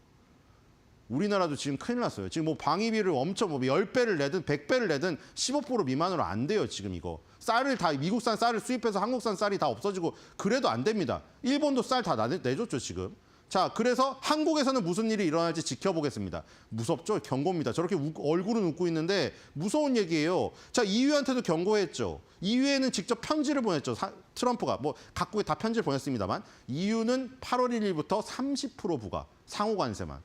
우리나라도 지금 큰일 났어요. 지금 뭐 방위비를 엄청 뭐 10배를 내든 100배를 내든 15% 미만으로 안 돼요, 지금 이거. 쌀을 다 미국산 쌀을 수입해서 한국산 쌀이 다 없어지고 그래도 안 됩니다. 일본도 쌀 다 내줬죠, 지금. 자, 그래서 한국에서는 무슨 일이 일어날지 지켜보겠습니다. 무섭죠? 경고입니다. 저렇게 얼굴은 웃고 있는데 무서운 얘기예요. 자, EU한테도 경고했죠. EU에는 직접 편지를 보냈죠. 트럼프가. 뭐 각국에 다 편지를 보냈습니다만 EU는 8월 1일부터 30% 부과, 상호 관세만.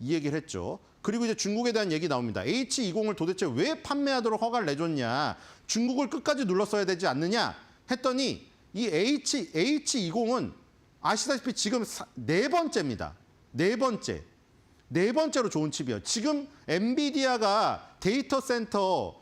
이 얘기를 했죠. 그리고 이제 중국에 대한 얘기 나옵니다. H20을 도대체 왜 판매하도록 허가를 내줬냐. 중국을 끝까지 눌렀어야 되지 않느냐 했더니 이 H20은 아시다시피 지금 네 번째입니다. 네 번째로 좋은 칩이에요. 지금 엔비디아가 데이터 센터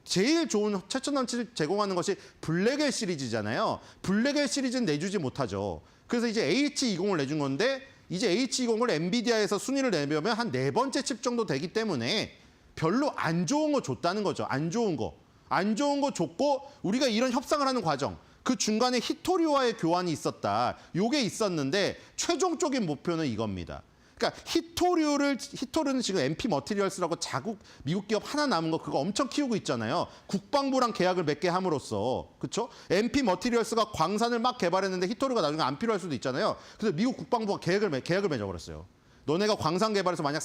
제일 좋은 최첨단 칩을 제공하는 것이 블랙엘 시리즈잖아요. 블랙엘 시리즈는 내주지 못하죠. 그래서 이제 H20을 내준 건데 이제 H20을 엔비디아에서 순위를 내려면 한 네 번째 칩 정도 되기 때문에 별로 안 좋은 거 줬다는 거죠. 안 좋은 거 줬고 우리가 이런 협상을 하는 과정 그 중간에 히토류와의 교환이 있었다. 요게 있었는데 최종적인 목표는 이겁니다. 그러니까 히토류는 지금 MP 머티리얼스라고 자국 미국 기업 하나 남은 거 그거 엄청 키우고 있잖아요. 국방부랑 계약을 맺게 함으로써 그렇죠? MP 머티리얼스가 광산을 막 개발했는데 히토류가 나중에 안 필요할 수도 있잖아요. 그래서 미국 국방부가 계약을 맺어버렸어요. 너네가 광산 개발해서 만약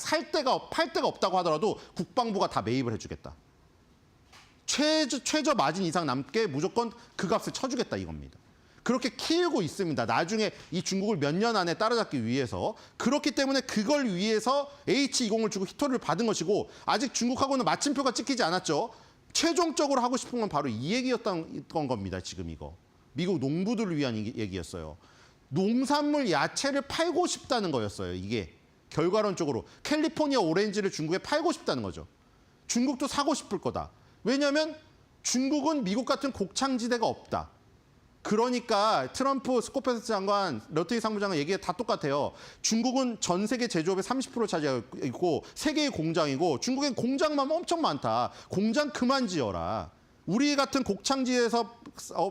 팔 데가 없다고 하더라도 국방부가 다 매입을 해주겠다. 최저 마진 이상 남게 무조건 그 값을 쳐주겠다 이겁니다. 그렇게 키우고 있습니다. 나중에 이 중국을 몇 년 안에 따라잡기 위해서. 그렇기 때문에 그걸 위해서 H20을 주고 히토류를 받은 것이고 아직 중국하고는 마침표가 찍히지 않았죠. 최종적으로 하고 싶은 건 바로 이 얘기였던 겁니다. 지금 이거. 미국 농부들을 위한 얘기였어요. 농산물 야채를 팔고 싶다는 거였어요. 이게 결과론적으로. 캘리포니아 오렌지를 중국에 팔고 싶다는 거죠. 중국도 사고 싶을 거다. 왜냐하면 중국은 미국 같은 곡창지대가 없다. 그러니까 트럼프 스코페스 장관, 러트기 상부장관 얘기가 다 똑같아요. 중국은 전 세계 제조업의 30% 차지하고 있고 세계의 공장이고 중국엔 공장만 엄청 많다. 공장 그만 지어라. 우리 같은 곡창지에서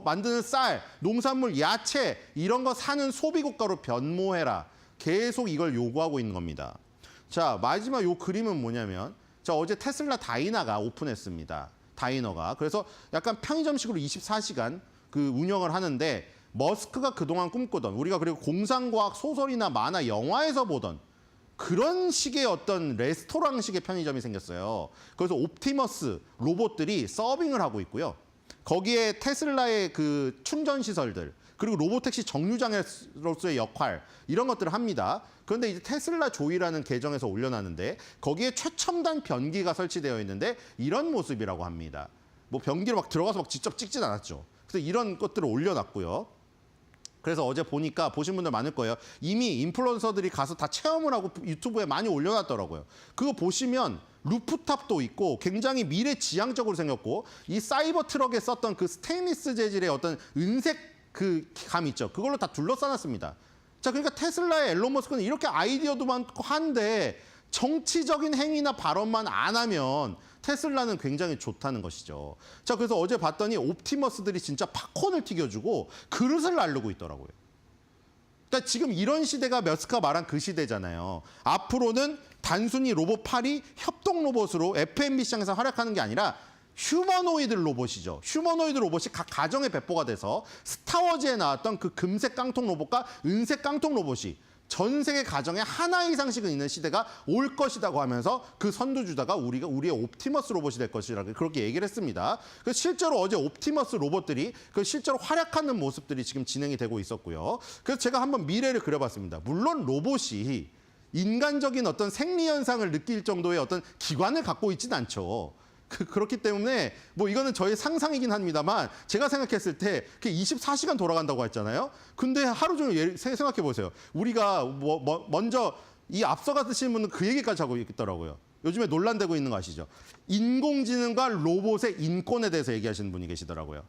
만드는 쌀, 농산물, 야채 이런 거 사는 소비국가로 변모해라. 계속 이걸 요구하고 있는 겁니다. 자, 마지막 요 그림은 뭐냐면 자, 어제 테슬라 다이나가 오픈했습니다. 다이너가. 그래서 약간 편의점식으로 24시간 그 운영을 하는데 머스크가 그동안 꿈꾸던 우리가 그리고 공상과학 소설이나 만화, 영화에서 보던 그런 식의 어떤 레스토랑식의 편의점이 생겼어요. 그래서 옵티머스 로봇들이 서빙을 하고 있고요. 거기에 테슬라의 그 충전 시설들 그리고 로보택시 정류장으로서의 역할 이런 것들을 합니다. 그런데 이제 테슬라 조이라는 계정에서 올려놨는데 거기에 최첨단 변기가 설치되어 있는데 이런 모습이라고 합니다. 뭐 변기를 막 들어가서 막 직접 찍진 않았죠. 그래서 이런 것들을 올려놨고요. 그래서 어제 보니까 보신 분들 많을 거예요. 이미 인플루언서들이 가서 다 체험을 하고 유튜브에 많이 올려놨더라고요. 그거 보시면 루프탑도 있고 굉장히 미래지향적으로 생겼고 이 사이버 트럭에 썼던 그 스테인리스 재질의 어떤 은색 그 감 있죠. 그걸로 다 둘러싸놨습니다. 자, 그러니까 테슬라의 앨런 머스크는 이렇게 아이디어도 많고 한데 정치적인 행위나 발언만 안 하면 테슬라는 굉장히 좋다는 것이죠. 자, 그래서 어제 봤더니 옵티머스들이 진짜 팝콘을 튀겨주고 그릇을 나르고 있더라고요. 그러니까 지금 이런 시대가 머스크가 말한 그 시대잖아요. 앞으로는 단순히 로봇 팔이 협동 로봇으로 F&B 시장에서 활약하는 게 아니라 휴머노이드 로봇이죠. 휴머노이드 로봇이 각 가정에 배포가 돼서 스타워즈에 나왔던 그 금색 깡통 로봇과 은색 깡통 로봇이 전 세계 가정에 하나 이상씩은 있는 시대가 올 것이라고 하면서 그 선두주자가 우리의 옵티머스 로봇이 될 것이라고 그렇게 얘기를 했습니다. 그래서 실제로 어제 옵티머스 로봇들이 그 실제로 활약하는 모습들이 지금 진행이 되고 있었고요. 그래서 제가 한번 미래를 그려봤습니다. 물론 로봇이 인간적인 어떤 생리 현상을 느낄 정도의 어떤 기관을 갖고 있지는 않죠. 그렇기 때문에 뭐 이거는 저의 상상이긴 합니다만 제가 생각했을 때 24시간 돌아간다고 했잖아요. 근데 하루 종일 생각해 보세요. 우리가 먼저 이 앞서가시는 분은 그 얘기까지 하고 있더라고요. 요즘에 논란되고 있는 거 아시죠? 인공지능과 로봇의 인권에 대해서 얘기하시는 분이 계시더라고요.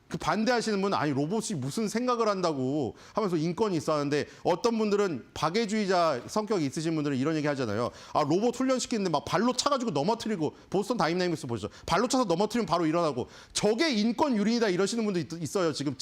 그 반대하시는 분은 아니 로봇이 무슨 생각을 한다고 하면서 인권이 있었는데 어떤 분들은 박애주의자 성격이 있으신 분들은 이런 얘기 하잖아요. 아 로봇 훈련시키는데 막 발로 차가지고 넘어뜨리고 보스턴 다이내믹스 보시죠. 발로 차서 넘어뜨리면 바로 일어나고 저게 인권 유린이다 이러시는 분도 있어요. 지금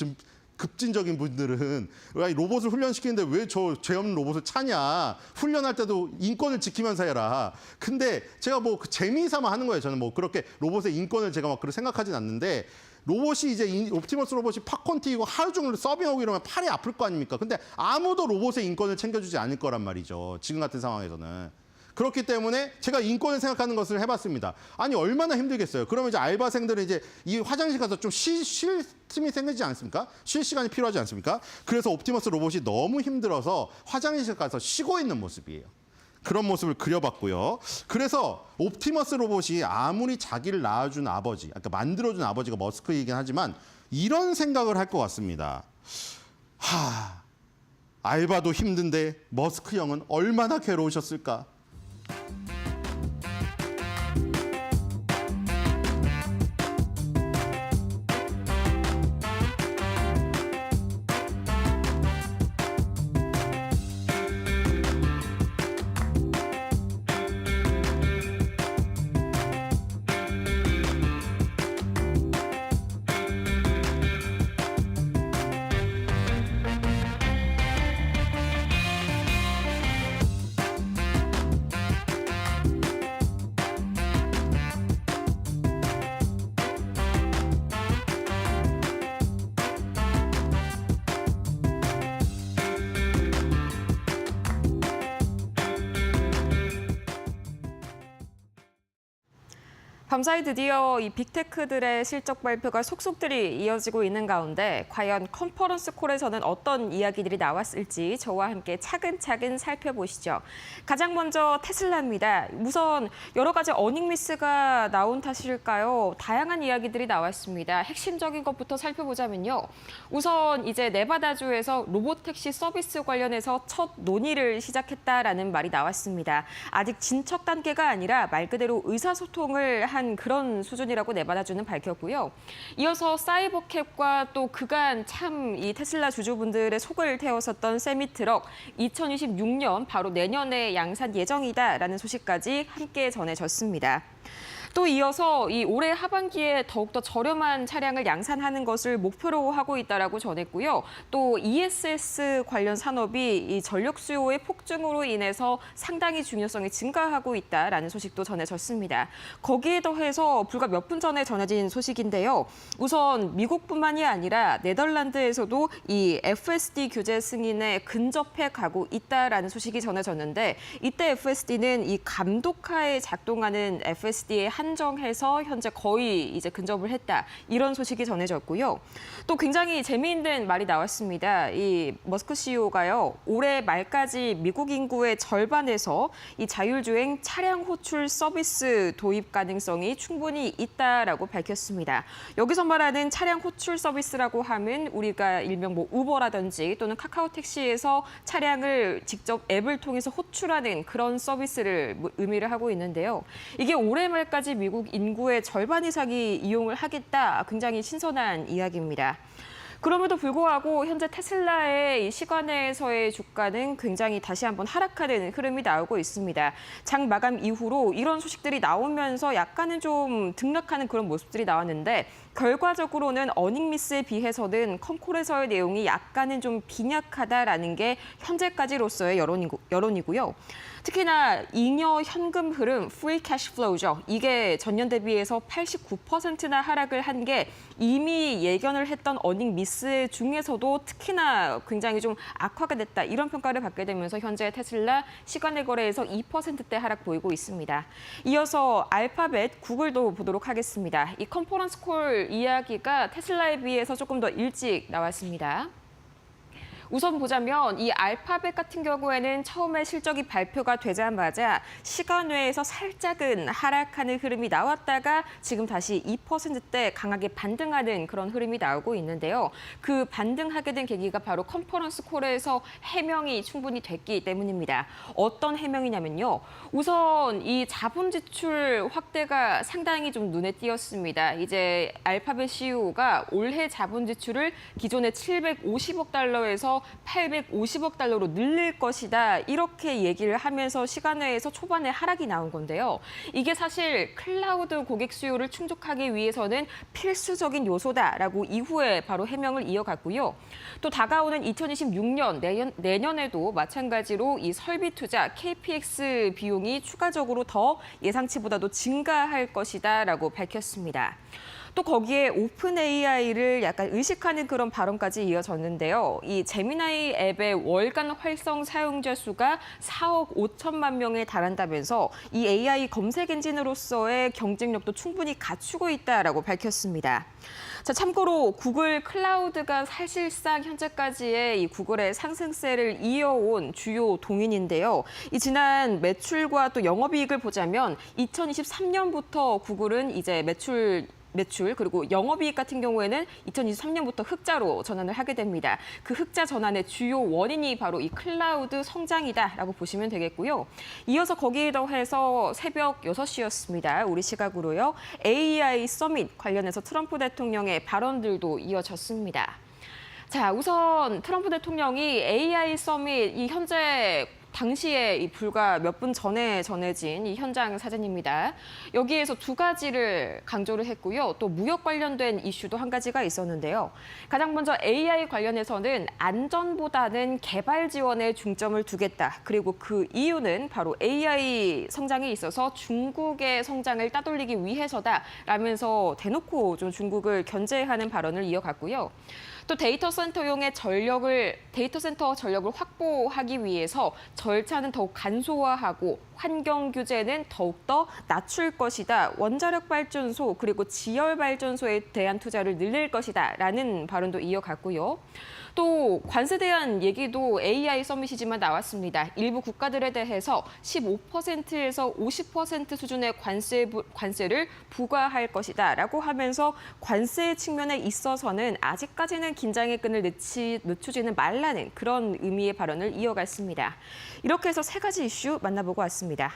급진적인 분들은 로봇을 훈련시키는데 왜 저 죄 없는 로봇을 차냐. 훈련할 때도 인권을 지키면서 해라. 근데 제가 뭐 그 재미삼아 하는 거예요. 저는 뭐 그렇게 로봇의 인권을 제가 막 그렇게 생각하진 않는데 로봇이 이제 옵티머스 로봇이 팝콘 튀기고 하루 종일 서빙하고 이러면 팔이 아플 거 아닙니까? 근데 아무도 로봇의 인권을 챙겨주지 않을 거란 말이죠. 지금 같은 상황에서는. 그렇기 때문에 제가 인권을 생각하는 것을 해봤습니다. 아니 얼마나 힘들겠어요. 그러면 이제 알바생들은 이제 이 화장실 가서 좀 쉴 틈이 생기지 않습니까? 쉴 시간이 필요하지 않습니까? 그래서 옵티머스 로봇이 너무 힘들어서 화장실 가서 쉬고 있는 모습이에요. 그런 모습을 그려봤고요. 그래서 옵티머스 로봇이 아무리 자기를 낳아준 아버지, 그러니까 만들어준 아버지가 머스크이긴 하지만 이런 생각을 할 것 같습니다. 알바도 힘든데 머스크 형은 얼마나 괴로우셨을까? 밤사이 드디어 이 빅테크들의 실적 발표가 속속들이 이어지고 있는 가운데 과연 컨퍼런스 콜에서는 어떤 이야기들이 나왔을지 저와 함께 차근차근 살펴보시죠. 가장 먼저 테슬라입니다. 우선 여러 가지 어닝 미스가 나온 탓일까요? 다양한 이야기들이 나왔습니다. 핵심적인 것부터 살펴보자면요. 우선 이제 네바다주에서 로봇택시 서비스 관련해서 첫 논의를 시작했다라는 말이 나왔습니다. 아직 진척 단계가 아니라 말 그대로 의사소통을 한 그런 수준이라고 네바다주는 밝혔고요. 이어서 사이버캡과 또 그간 참 이 테슬라 주주분들의 속을 태웠었던 세미트럭 2026년 바로 내년에 양산 예정이다라는 소식까지 함께 전해졌습니다. 또 이어서 이 올해 하반기에 더욱더 저렴한 차량을 양산하는 것을 목표로 하고 있다라고 전했고요. 또 ESS 관련 산업이 이 전력 수요의 폭증으로 인해서 상당히 중요성이 증가하고 있다라는 소식도 전해졌습니다. 거기에 더해서 불과 몇 분 전에 전해진 소식인데요. 우선 미국뿐만이 아니라 네덜란드에서도 이 FSD 규제 승인에 근접해 가고 있다라는 소식이 전해졌는데 이때 FSD는 이 감독하에 작동하는 FSD에 한정해서 현재 거의 이제 근접을 했다. 이런 소식이 전해졌고요. 또 굉장히 재미있는 말이 나왔습니다. 이 머스크 CEO가요. 올해 말까지 미국 인구의 절반에서 이 자율주행 차량 호출 서비스 도입 가능성이 충분히 있다라고 밝혔습니다. 여기서 말하는 차량 호출 서비스라고 하면 우리가 일명 뭐 우버라든지 또는 카카오 택시에서 차량을 직접 앱을 통해서 호출하는 그런 서비스를 의미를 하고 있는데요. 이게 올해 말까지 미국 인구의 절반 이상이 이용을 하겠다. 굉장히 신선한 이야기입니다. 그럼에도 불구하고 현재 테슬라의 이 시간외에서의 주가는 굉장히 다시 한번 하락하는 흐름이 나오고 있습니다. 장 마감 이후로 이런 소식들이 나오면서 약간은 좀 등락하는 그런 모습들이 나왔는데 결과적으로는 어닝미스에 비해서는 컴콜에서의 내용이 약간은 좀 빈약하다라는 게 현재까지로서의 여론이고요. 특히나 잉여 현금 흐름, free cash flow죠. 이게 전년 대비해서 89%나 하락을 한 게 이미 예견을 했던 어닝 미스 중에서도 특히나 굉장히 좀 악화가 됐다. 이런 평가를 받게 되면서 현재 테슬라 시간외 거래에서 2%대 하락 보이고 있습니다. 이어서 알파벳, 구글도 보도록 하겠습니다. 이 컨퍼런스 콜 이야기가 테슬라에 비해서 조금 더 일찍 나왔습니다. 우선 보자면 이 알파벳 같은 경우에는 처음에 실적이 발표가 되자마자 시간외에서 살짝은 하락하는 흐름이 나왔다가 지금 다시 2%대 강하게 반등하는 그런 흐름이 나오고 있는데요. 그 반등하게 된 계기가 바로 컨퍼런스 콜에서 해명이 충분히 됐기 때문입니다. 어떤 해명이냐면요. 우선 이 자본 지출 확대가 상당히 좀 눈에 띄었습니다. 이제 알파벳 CEO가 올해 자본 지출을 기존의 750억 달러에서 850억 달러로 늘릴 것이다. 이렇게 얘기를 하면서 시간외에서 초반에 하락이 나온 건데요. 이게 사실 클라우드 고객 수요를 충족하기 위해서는 필수적인 요소다라고 이후에 바로 해명을 이어갔고요. 또 다가오는 2026년 내년에도 마찬가지로 이 설비 투자 KPX 비용이 추가적으로 더 예상치보다도 증가할 것이다라고 밝혔습니다. 또 거기에 오픈 AI를 약간 의식하는 그런 발언까지 이어졌는데요. 이 제미나이 앱의 월간 활성 사용자 수가 4억 5천만 명에 달한다면서 이 AI 검색 엔진으로서의 경쟁력도 충분히 갖추고 있다라고 밝혔습니다. 자, 참고로 구글 클라우드가 사실상 현재까지의 이 구글의 상승세를 이어온 주요 동인인데요. 이 지난 매출과 또 영업이익을 보자면 2023년부터 구글은 이제 매출 그리고 영업이익 같은 경우에는 2023년부터 흑자로 전환을 하게 됩니다. 그 흑자 전환의 주요 원인이 바로 이 클라우드 성장이다라고 보시면 되겠고요. 이어서 거기에 더해서 새벽 6시였습니다. 우리 시각으로요. AI 서밋 관련해서 트럼프 대통령의 발언들도 이어졌습니다. 자, 우선 트럼프 대통령이 AI 서밋 이 현재 당시에 이 불과 몇 분 전에 전해진 이 현장 사진입니다. 여기에서 두 가지를 강조를 했고요. 또 무역 관련된 이슈도 한 가지가 있었는데요. 가장 먼저 AI 관련해서는 안전보다는 개발 지원에 중점을 두겠다. 그리고 그 이유는 바로 AI 성장에 있어서 중국의 성장을 따돌리기 위해서다라면서 대놓고 좀 중국을 견제하는 발언을 이어갔고요. 또 데이터 센터 전력을 확보하기 위해서 절차는 더욱 간소화하고 환경 규제는 더욱더 낮출 것이다. 원자력 발전소 그리고 지열 발전소에 대한 투자를 늘릴 것이다라는 발언도 이어갔고요. 또 관세에 대한 얘기도 AI 서밋이지만 나왔습니다. 일부 국가들에 대해서 15%에서 50% 수준의 관세를 부과할 것이다라고 하면서 관세 측면에 있어서는 아직까지는 긴장의 끈을 늦추지는 말라는 그런 의미의 발언을 이어갔습니다. 이렇게 해서 세 가지 이슈 만나보고 왔습니다.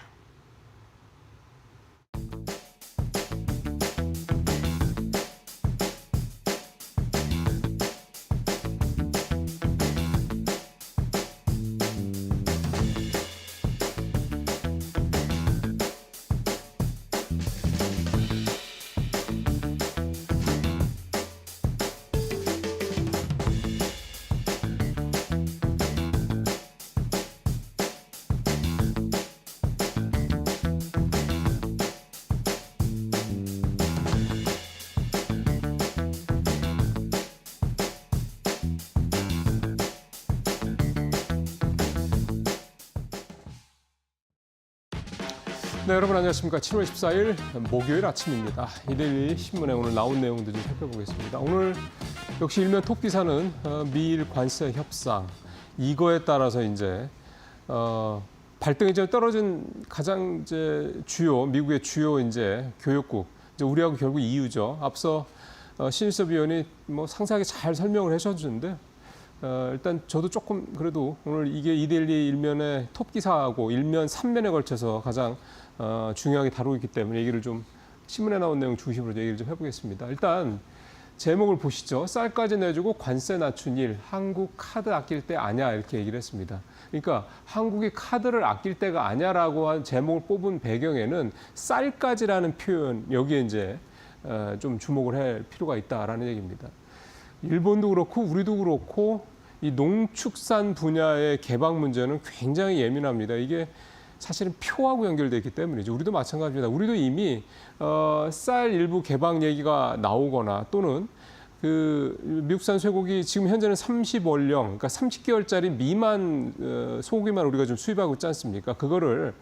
네, 여러분 안녕하십니까. 7월 14일 목요일 아침입니다. 이데일리 신문에 오늘 나온 내용들 좀 살펴보겠습니다. 오늘 역시 일면 톱 기사는 미일 관세 협상 이거에 따라서 이제 발등에 좀 떨어진 가장 이제 주요 미국의 주요 이제 교역국 이제 우리하고 결국 EU죠. 앞서 신일섭 위원이 뭐 상세하게 잘 설명을 해주셨는데 일단 저도 조금 그래도 오늘 이게 이데일리 일면의 톱 기사하고 일면 3면에 걸쳐서 가장 중요하게 다루고 있기 때문에 얘기를 좀 신문에 나온 내용 중심으로 얘기를 좀 해보겠습니다. 일단 제목을 보시죠. 쌀까지 내주고 관세 낮춘 일, 한국 카드 아낄 때 아냐 이렇게 얘기를 했습니다. 그러니까 한국이 카드를 아낄 때가 아냐라고 한 제목을 뽑은 배경에는 쌀까지라는 표현 여기에 이제 좀 주목을 할 필요가 있다라는 얘기입니다. 일본도 그렇고 우리도 그렇고 이 농축산 분야의 개방 문제는 굉장히 예민합니다. 이게 사실은 표하고 연결되어 있기 때문이죠. 우리도 마찬가지입니다. 우리도 이미 쌀 일부 개방 얘기가 나오거나 또는 그 미국산 쇠고기 지금 현재는 30월령, 그러니까 30개월짜리 미만 소고기만 우리가 좀 수입하고 있지 않습니까? 그거를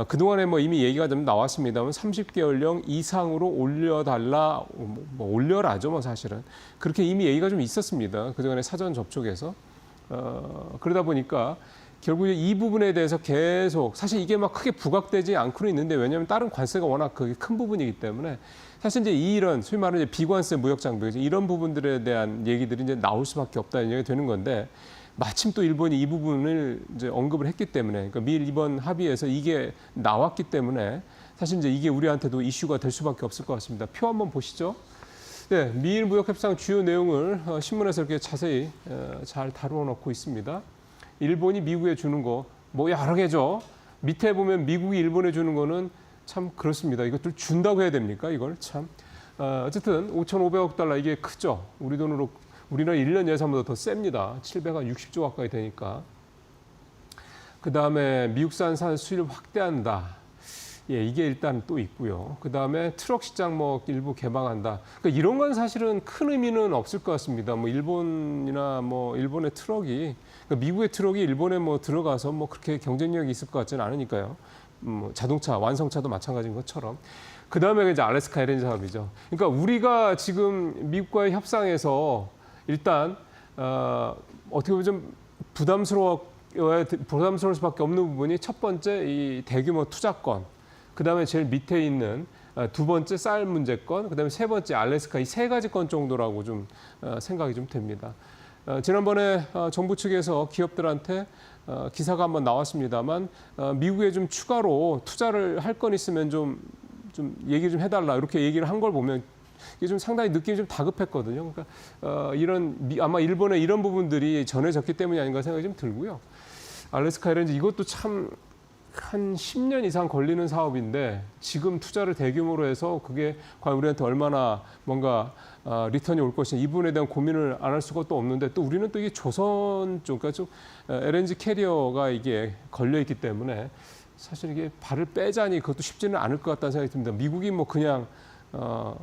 그동안에 뭐 이미 얘기가 좀 나왔습니다만 30개월령 이상으로 올려달라, 뭐 올려라죠, 뭐 사실은. 그렇게 이미 얘기가 좀 있었습니다. 그동안에 사전 접촉에서. 그러다 보니까 결국 이 부분에 대해서 계속 사실 이게 막 크게 부각되지 않고는 있는데 왜냐하면 다른 관세가 워낙 그게 큰 부분이기 때문에 사실 이제 이런 소위 말하는 이제 비관세 무역장벽 이런 부분들에 대한 얘기들이 이제 나올 수밖에 없다는 얘기가 되는 건데 마침 또 일본이 이 부분을 이제 언급을 했기 때문에 그러니까 미일 이번 합의에서 이게 나왔기 때문에 사실 이제 이게 우리한테도 이슈가 될 수밖에 없을 것 같습니다. 표 한번 보시죠. 네, 미일 무역 협상 주요 내용을 신문에서 이렇게 자세히 잘 다루어 놓고 있습니다. 일본이 미국에 주는 거 뭐 여러 개죠. 밑에 보면 미국이 일본에 주는 거는 참 그렇습니다. 이것들 준다고 해야 됩니까? 이걸 참. 어쨌든 5,500억 달러 이게 크죠. 우리 돈으로 우리나라 1년 예산보다 더 셉니다. 760조 가까이 되니까. 그다음에 미국산 산 수입을 확대한다. 예, 이게 일단 또 있고요. 그다음에 트럭 시장 뭐 일부 개방한다. 그러니까 이런 건 사실은 큰 의미는 없을 것 같습니다. 뭐 일본이나 뭐 일본의 트럭이 그러니까 미국의 트럭이 일본에 뭐 들어가서 뭐 그렇게 경쟁력이 있을 것 같지는 않으니까요. 자동차 완성차도 마찬가지인 것처럼. 그다음에 이제 알래스카 LNG 사업이죠. 그러니까 우리가 지금 미국과의 협상에서 일단 어떻게 보면 좀 부담스러울 수밖에 없는 부분이 첫 번째 이 대규모 투자권. 그다음에 제일 밑에 있는 두 번째 쌀 문제건, 그다음에 세 번째 알래스카 이 세 가지 건 정도라고 좀 생각이 좀 됩니다. 지난번에 정부 측에서 기업들한테 기사가 한번 나왔습니다만 미국에 좀 추가로 투자를 할 건 있으면 좀 얘기 좀 해달라 이렇게 얘기를 한 걸 보면 이게 좀 상당히 느낌이 좀 다급했거든요. 그러니까 아마 일본의 이런 부분들이 전해졌기 때문이 아닌가 생각이 좀 들고요. 알래스카 LNG 이것도 참 한 10년 이상 걸리는 사업인데 지금 투자를 대규모로 해서 그게 과연 우리한테 얼마나 뭔가 리턴이 올 것이냐 이 부분에 대한 고민을 안 할 수가 또 없는데 또 우리는 또 이게 조선 쪽 그러니까 좀 LNG 캐리어가 이게 걸려 있기 때문에 사실 이게 발을 빼자니 그것도 쉽지는 않을 것 같다는 생각이 듭니다. 미국이 뭐 그냥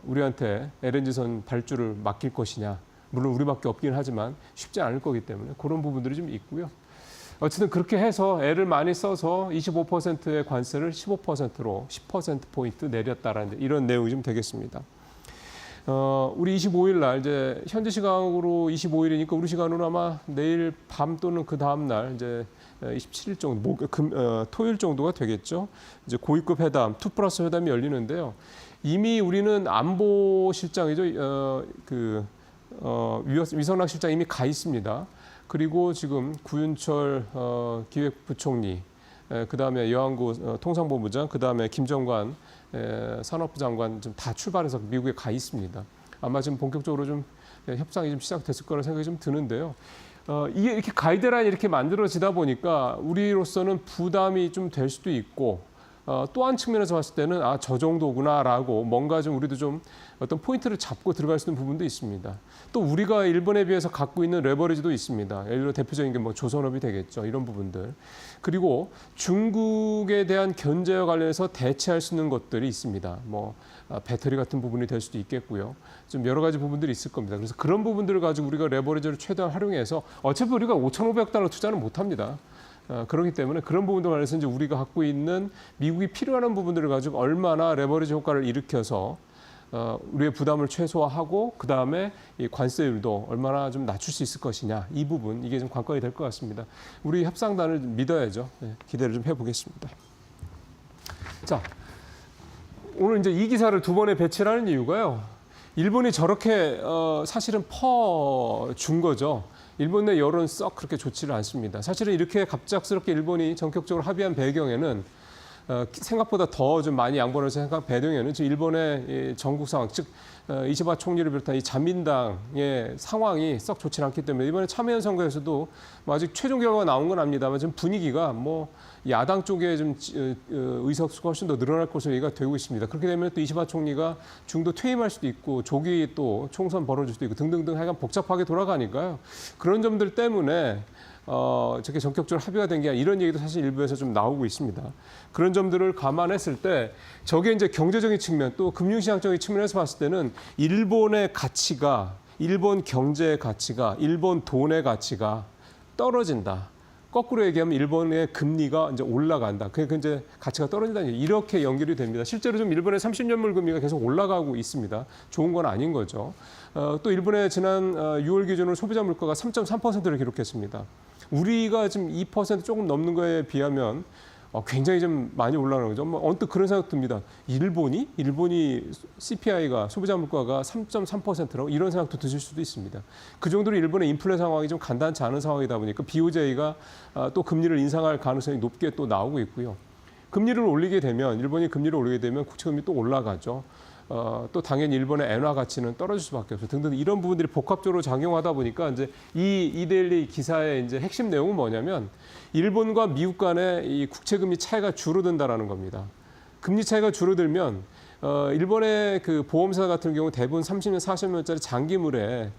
우리한테 LNG선 발주를 맡길 것이냐 물론 우리밖에 없긴 하지만 쉽지 않을 거기 때문에 그런 부분들이 좀 있고요. 어쨌든 그렇게 해서 애를 많이 써서 25%의 관세를 15%로 10%포인트 내렸다라는 이런 내용이 좀 되겠습니다. 우리 25일 날 이제 현지 시간으로 25일이니까 우리 시간으로 아마 내일 밤 또는 그 다음 날 이제 27일 정도 토요일 정도가 되겠죠. 이제 고위급 회담, 2+2 회담이 열리는데요. 이미 우리는 안보 실장이죠. 위성락 실장 이미 가 있습니다. 그리고 지금 구윤철 기획부총리, 그다음에 여한구 통상본부장, 그다음에 김정관 산업부 장관 좀 다 출발해서 미국에 가 있습니다. 아마 지금 본격적으로 좀 협상이 좀 시작됐을 거라는 생각이 좀 드는데요. 이게 이렇게 가이드라인이 이렇게 만들어지다 보니까 우리로서는 부담이 좀 될 수도 있고 또 한 측면에서 봤을 때는 저 정도구나라고 뭔가 좀 우리도 좀 어떤 포인트를 잡고 들어갈 수 있는 부분도 있습니다. 또 우리가 일본에 비해서 갖고 있는 레버리지도 있습니다. 예를 들어 대표적인 게 뭐 조선업이 되겠죠. 이런 부분들. 그리고 중국에 대한 견제와 관련해서 대체할 수 있는 것들이 있습니다. 뭐 배터리 같은 부분이 될 수도 있겠고요. 좀 여러 가지 부분들이 있을 겁니다. 그래서 그런 부분들을 가지고 우리가 레버리지를 최대한 활용해서 어차피 우리가 5,500달러 투자는 못 합니다. 그렇기 때문에 그런 부분들 관해서 이제 우리가 갖고 있는 미국이 필요한 부분들을 가지고 얼마나 레버리지 효과를 일으켜서 우리의 부담을 최소화하고 그 다음에 이 관세율도 얼마나 좀 낮출 수 있을 것이냐 이 부분 이게 좀 관건이 될 것 같습니다. 우리 협상단을 믿어야죠. 기대를 좀 해보겠습니다. 자, 오늘 이제 이 기사를 두 번에 배치를 하는 이유가요. 일본이 저렇게 사실은 퍼준 거죠. 일본 내 여론 썩 그렇게 좋지를 않습니다. 사실은 이렇게 갑작스럽게 일본이 전격적으로 합의한 배경에는 생각보다 더 좀 많이 양보를 생각 배경에는 지금 일본의 전국 상황, 즉 이시바 총리를 비롯한 이 자민당의 상황이 썩 좋지 않기 때문에 이번에 참여연 선거에서도 뭐 아직 최종 결과가 나온 건 압니다만 지금 분위기가 뭐 야당 쪽에 좀 의석수가 훨씬 더 늘어날 것으로 얘기가 되고 있습니다. 그렇게 되면 또 이시바 총리가 중도 퇴임할 수도 있고 조기 또 총선 벌어질 수도 있고 등등등 하여간 복잡하게 돌아가니까요. 그런 점들 때문에 저렇게 전격적으로 합의가 된 게 아니라 이런 얘기도 사실 일부에서 좀 나오고 있습니다. 그런 점들을 감안했을 때 저게 이제 경제적인 측면 또 금융시장적인 측면에서 봤을 때는 일본의 가치가 일본 경제의 가치가 일본 돈의 가치가 떨어진다. 거꾸로 얘기하면 일본의 금리가 이제 올라간다. 그게 이제 가치가 떨어진다는 얘기. 이렇게 연결이 됩니다. 실제로 좀 일본의 30년물 금리가 계속 올라가고 있습니다. 좋은 건 아닌 거죠. 또 일본의 지난 6월 기준으로 소비자 물가가 3.3%를 기록했습니다. 우리가 지금 2% 조금 넘는 거에 비하면 굉장히 좀 많이 올라가는 거죠. 언뜻 그런 생각 듭니다. 일본이 CPI가 소비자 물가가 3.3%라고 이런 생각도 드실 수도 있습니다. 그 정도로 일본의 인플레 상황이 좀 간단치 않은 상황이다 보니까 BOJ가 또 금리를 인상할 가능성이 높게 또 나오고 있고요. 금리를 올리게 되면 일본이 금리를 올리게 되면 국채금리 또 올라가죠. 또 당연히 일본의 엔화 가치는 떨어질 수밖에 없어요. 등등 이런 부분들이 복합적으로 작용하다 보니까 이제 이 이데일리 기사의 이제 핵심 내용은 뭐냐면 일본과 미국 간의 이 국채금리 차이가 줄어든다라는 겁니다. 금리 차이가 줄어들면 일본의 그 보험사 같은 경우 대부분 30년, 40년짜리 장기물에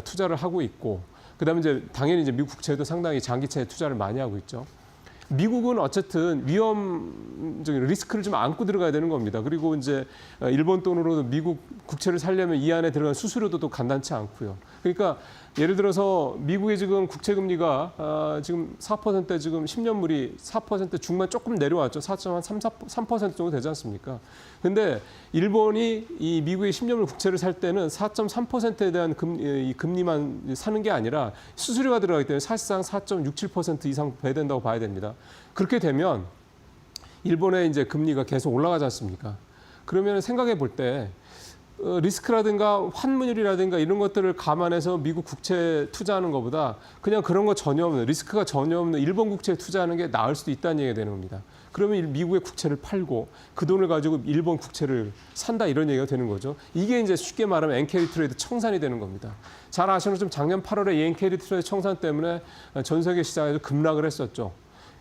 투자를 하고 있고 그다음에 이제 당연히 이제 미국 국채도 상당히 장기채에 투자를 많이 하고 있죠. 미국은 어쨌든 위험적인 리스크를 좀 안고 들어가야 되는 겁니다. 그리고 이제 일본 돈으로 미국 국채를 살려면 이 안에 들어간 수수료도 또 간단치 않고요. 그러니까 예를 들어서 미국의 지금 국채 금리가 지금 4% 지금 10년물이 4% 중반 조금 내려왔죠. 4.3% 정도 되지 않습니까? 근데 일본이 이 미국의 10년물 국채를 살 때는 4.3%에 대한 이 금리만 사는 게 아니라 수수료가 들어가기 때문에 사실상 4.67% 이상 배된다고 봐야 됩니다. 그렇게 되면 일본의 이제 금리가 계속 올라가지 않습니까? 그러면 생각해 볼 때 리스크라든가 환문율이라든가 이런 것들을 감안해서 미국 국채에 투자하는 것보다 그냥 그런 거 전혀 없는 리스크가 전혀 없는 일본 국채에 투자하는 게 나을 수도 있다는 얘기가 되는 겁니다. 그러면 미국의 국채를 팔고 그 돈을 가지고 일본 국채를 산다 이런 얘기가 되는 거죠. 이게 이제 쉽게 말하면 엔캐리 트레이드 청산이 되는 겁니다. 잘 아시는 것처럼 작년 8월에 이 엔캐리 트레이드 청산 때문에 전 세계 시장에서 급락을 했었죠.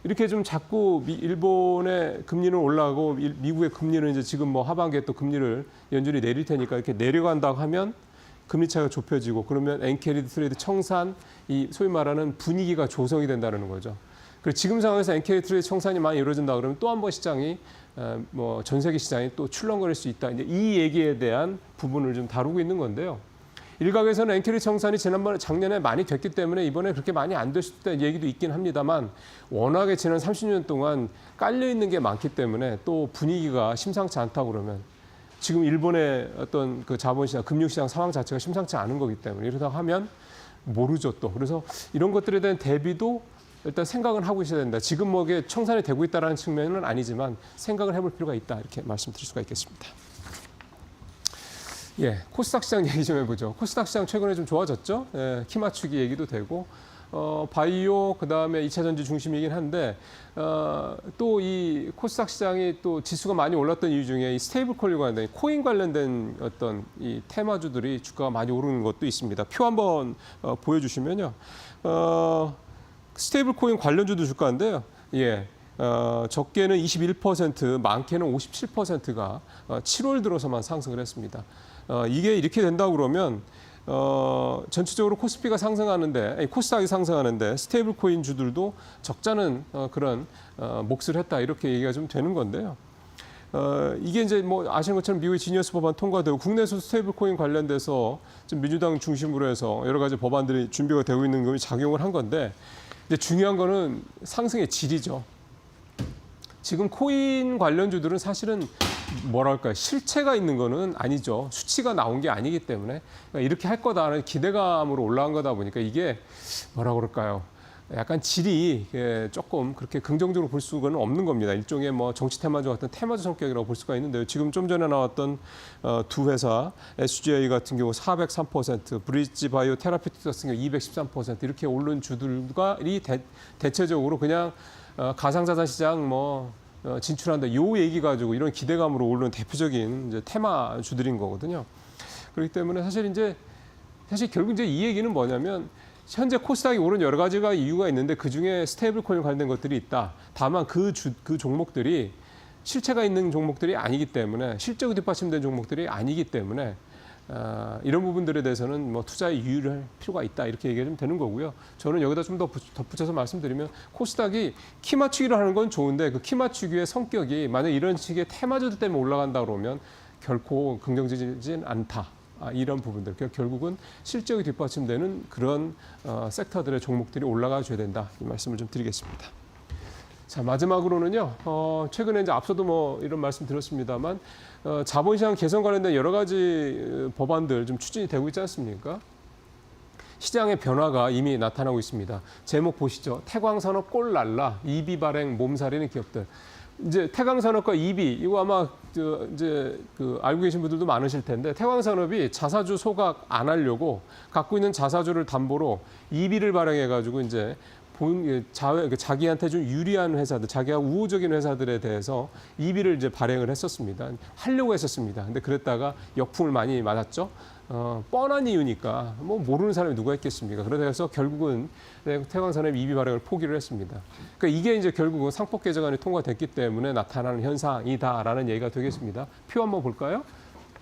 이렇게 좀 자꾸 일본의 금리는 올라가고 미국의 금리는 이제 지금 뭐 하반기에 또 금리를 연준이 내릴 테니까 이렇게 내려간다고 하면 금리 차이가 좁혀지고 그러면 엔캐리 트레이드 청산 이 소위 말하는 분위기가 조성이 된다는 거죠. 그리고 지금 상황에서 엔캐리 트레이드 청산이 많이 이루어진다 그러면 또 한 번 시장이 뭐 전 세계 시장이 또 출렁거릴 수 있다. 이제 이 얘기에 대한 부분을 좀 다루고 있는 건데요. 일각에서는 엔캐리 청산이 작년에 많이 됐기 때문에 이번에 그렇게 많이 안 될 수도 있다는 얘기도 있긴 합니다만 워낙에 지난 30년 동안 깔려 있는 게 많기 때문에 또 분위기가 심상치 않다고 그러면 지금 일본의 어떤 그 자본시장, 금융시장 상황 자체가 심상치 않은 거기 때문에 이러다 하면 모르죠 또. 그래서 이런 것들에 대한 대비도 일단 생각은 하고 있어야 된다. 지금 뭐 이게 청산이 되고 있다는 측면은 아니지만 생각을 해볼 필요가 있다. 이렇게 말씀드릴 수가 있겠습니다. 예, 코스닥 시장 얘기 좀 해보죠. 코스닥 시장 최근에 좀 좋아졌죠. 예, 키 맞추기 얘기도 되고, 바이오 그다음에 2차 전지 중심이긴 한데 또 이 코스닥 시장이 또 지수가 많이 올랐던 이유 중에 이 스테이블 코인 관련된 어떤 이 테마주들이 주가가 많이 오르는 것도 있습니다. 표 한번 보여주시면요. 스테이블 코인 관련주도 주가인데요. 예. 적게는 21%, 많게는 57%가 7월 들어서만 상승을 했습니다. 이게 이렇게 된다고 그러면 전체적으로 코스피가 상승하는데, 코스닥이 상승하는데 스테이블 코인 주들도 적잖은 그런 몫을 했다 이렇게 얘기가 좀 되는 건데요. 이게 이제 뭐 아시는 것처럼 미국의 지니어스 법안 통과되고 국내에서 스테이블 코인 관련돼서 좀 민주당 중심으로 해서 여러 가지 법안들이 준비가 되고 있는 것이 작용을 한 건데 이제 중요한 거는 상승의 질이죠. 지금 코인 관련주들은 사실은 뭐랄까 실체가 있는 거는 아니죠. 수치가 나온 게 아니기 때문에 그러니까 이렇게 할 거다라는 기대감으로 올라간 거다 보니까 이게 뭐라 그럴까요? 약간 질이 조금 그렇게 긍정적으로 볼 수는 없는 겁니다. 일종의 뭐 정치 테마주 같은 테마주 성격이라고 볼 수가 있는데요. 지금 좀 전에 나왔던 두 회사 SGA 같은 경우 403%, 브리지 바이오 테라피틱스 같은 경우 213% 이렇게 오른 주들이 대체적으로 그냥 가상자산 시장 뭐 진출한다 요 얘기 가지고 이런 기대감으로 오르는 대표적인 이제 테마 주들인 거거든요. 그렇기 때문에 사실 결국 이제 이 얘기는 뭐냐면 현재 코스닥이 오른 여러 가지가 이유가 있는데 그 중에 스테이블 코인 관련된 것들이 있다. 다만 그 종목들이 실체가 있는 종목들이 아니기 때문에 실적이 뒷받침된 종목들이 아니기 때문에 이런 부분들에 대해서는 뭐 투자에 유의를 할 필요가 있다 이렇게 얘기가 좀 되는 거고요. 저는 여기다 좀 더 덧붙여서 말씀드리면 코스닥이 키 맞추기를 하는 건 좋은데 그 키 맞추기의 성격이 만약 이런 식의 테마주들 때문에 올라간다 그러면 결코 긍정적이진 않다. 이런 부분들 결국은 실적이 뒷받침되는 그런 섹터들의 종목들이 올라가 줘야 된다 이 말씀을 좀 드리겠습니다. 자 마지막으로는요 최근에 이제 앞서도 뭐 이런 말씀 드렸습니다만 자본시장 개선 관련된 여러 가지 법안들 좀 추진이 되고 있지 않습니까? 시장의 변화가 이미 나타나고 있습니다. 제목 보시죠. 태광산업 꼴날라 EB 발행 몸살이는 기업들. 이제 태광산업과 EB 이거 아마 이제 알고 계신 분들도 많으실 텐데 태광산업이 자사주 소각 안 하려고 갖고 있는 자사주를 담보로 EB를 발행해 가지고 이제 자기한테 좀 유리한 회사들, 자기가 우호적인 회사들에 대해서 EB를 이제 발행을 했었습니다. 하려고 했었습니다. 근데 그랬다가 역풍을 많이 맞았죠. 뻔한 이유니까 뭐 모르는 사람이 누가 있겠습니까? 그래서 결국은 태광산업 EB 발행을 포기를 했습니다. 그러니까 이게 이제 결국은 상법 개정안이 통과됐기 때문에 나타나는 현상이다라는 얘기가 되겠습니다. 표 한번 볼까요?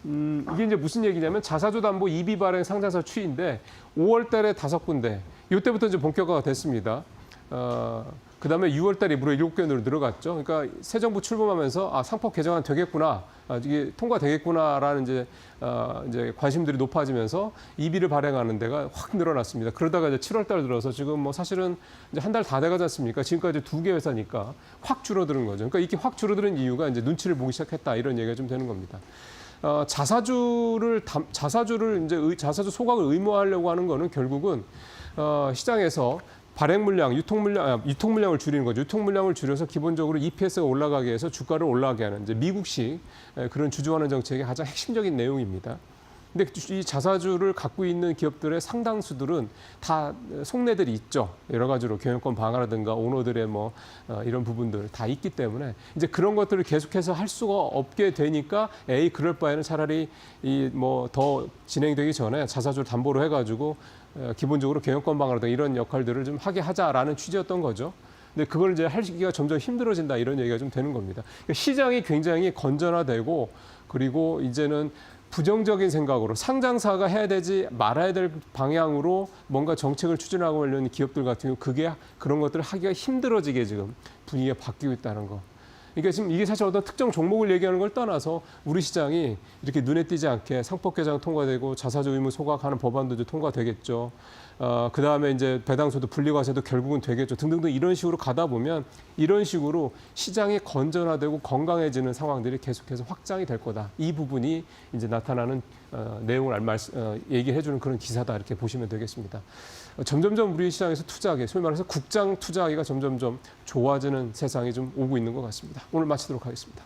이게 이제 무슨 얘기냐면 자사주 담보 EB 발행 상장사 추이인데 5월 달에 5군데 이때부터 이제 본격화가 됐습니다. 그다음에 6월 달에 무려 7개로 늘어갔죠. 그러니까 새 정부 출범하면서 상법 개정안 되겠구나, 이게 통과되겠구나라는 이제 관심들이 높아지면서 EB를 발행하는 데가 확 늘어났습니다. 그러다가 이제 7월 달 들어서 지금 뭐 사실은 이제 한 달 다 돼가지 않습니까? 지금까지 2개 회사니까 확 줄어드는 거죠. 그러니까 이렇게 확 줄어드는 이유가 이제 눈치를 보기 시작했다 이런 얘기가 좀 되는 겁니다. 자사주를 이제 자사주 소각을 의무화하려고 하는 거는 결국은 시장에서 발행 물량, 유통 물량을 줄이는 거죠. 유통 물량을 줄여서 기본적으로 EPS가 올라가게 해서 주가를 올라가게 하는 이제 미국식 그런 주주환원 정책의 가장 핵심적인 내용입니다. 근데 이 자사주를 갖고 있는 기업들의 상당수들은 다 속내들이 있죠. 여러 가지로 경영권 방어라든가 오너들의 뭐 이런 부분들 다 있기 때문에 이제 그런 것들을 계속해서 할 수가 없게 되니까 그럴 바에는 차라리 이 뭐 더 진행되기 전에 자사주를 담보로 해가지고 기본적으로 경영권 방어라든가 이런 역할들을 좀 하게 하자라는 취지였던 거죠. 근데 그걸 이제 하기가 점점 힘들어진다 이런 얘기가 좀 되는 겁니다. 그러니까 시장이 굉장히 건전화되고 그리고 이제는 부정적인 생각으로 상장사가 해야 되지 말아야 될 방향으로 뭔가 정책을 추진하고 하려는 기업들 같은 경우 그런 것들을 하기가 힘들어지게 지금 분위기가 바뀌고 있다는 거. 그러니까 지금 이게 사실 어떤 특정 종목을 얘기하는 걸 떠나서 우리 시장이 이렇게 눈에 띄지 않게 상법 개정 통과되고 자사주 의무 소각하는 법안도 이제 통과되겠죠. 그다음에 이제 배당소도 분리과세도 결국은 되겠죠. 등등등 이런 식으로 가다 보면 이런 식으로 시장이 건전화되고 건강해지는 상황들이 계속해서 확장이 될 거다. 이 부분이 이제 나타나는 내용을 얘기해 주는 그런 기사다 이렇게 보시면 되겠습니다. 점점점 우리 시장에서 투자하기, 소위 말해서 국장 투자하기가 점점점 좋아지는 세상이 좀 오고 있는 것 같습니다. 오늘 마치도록 하겠습니다.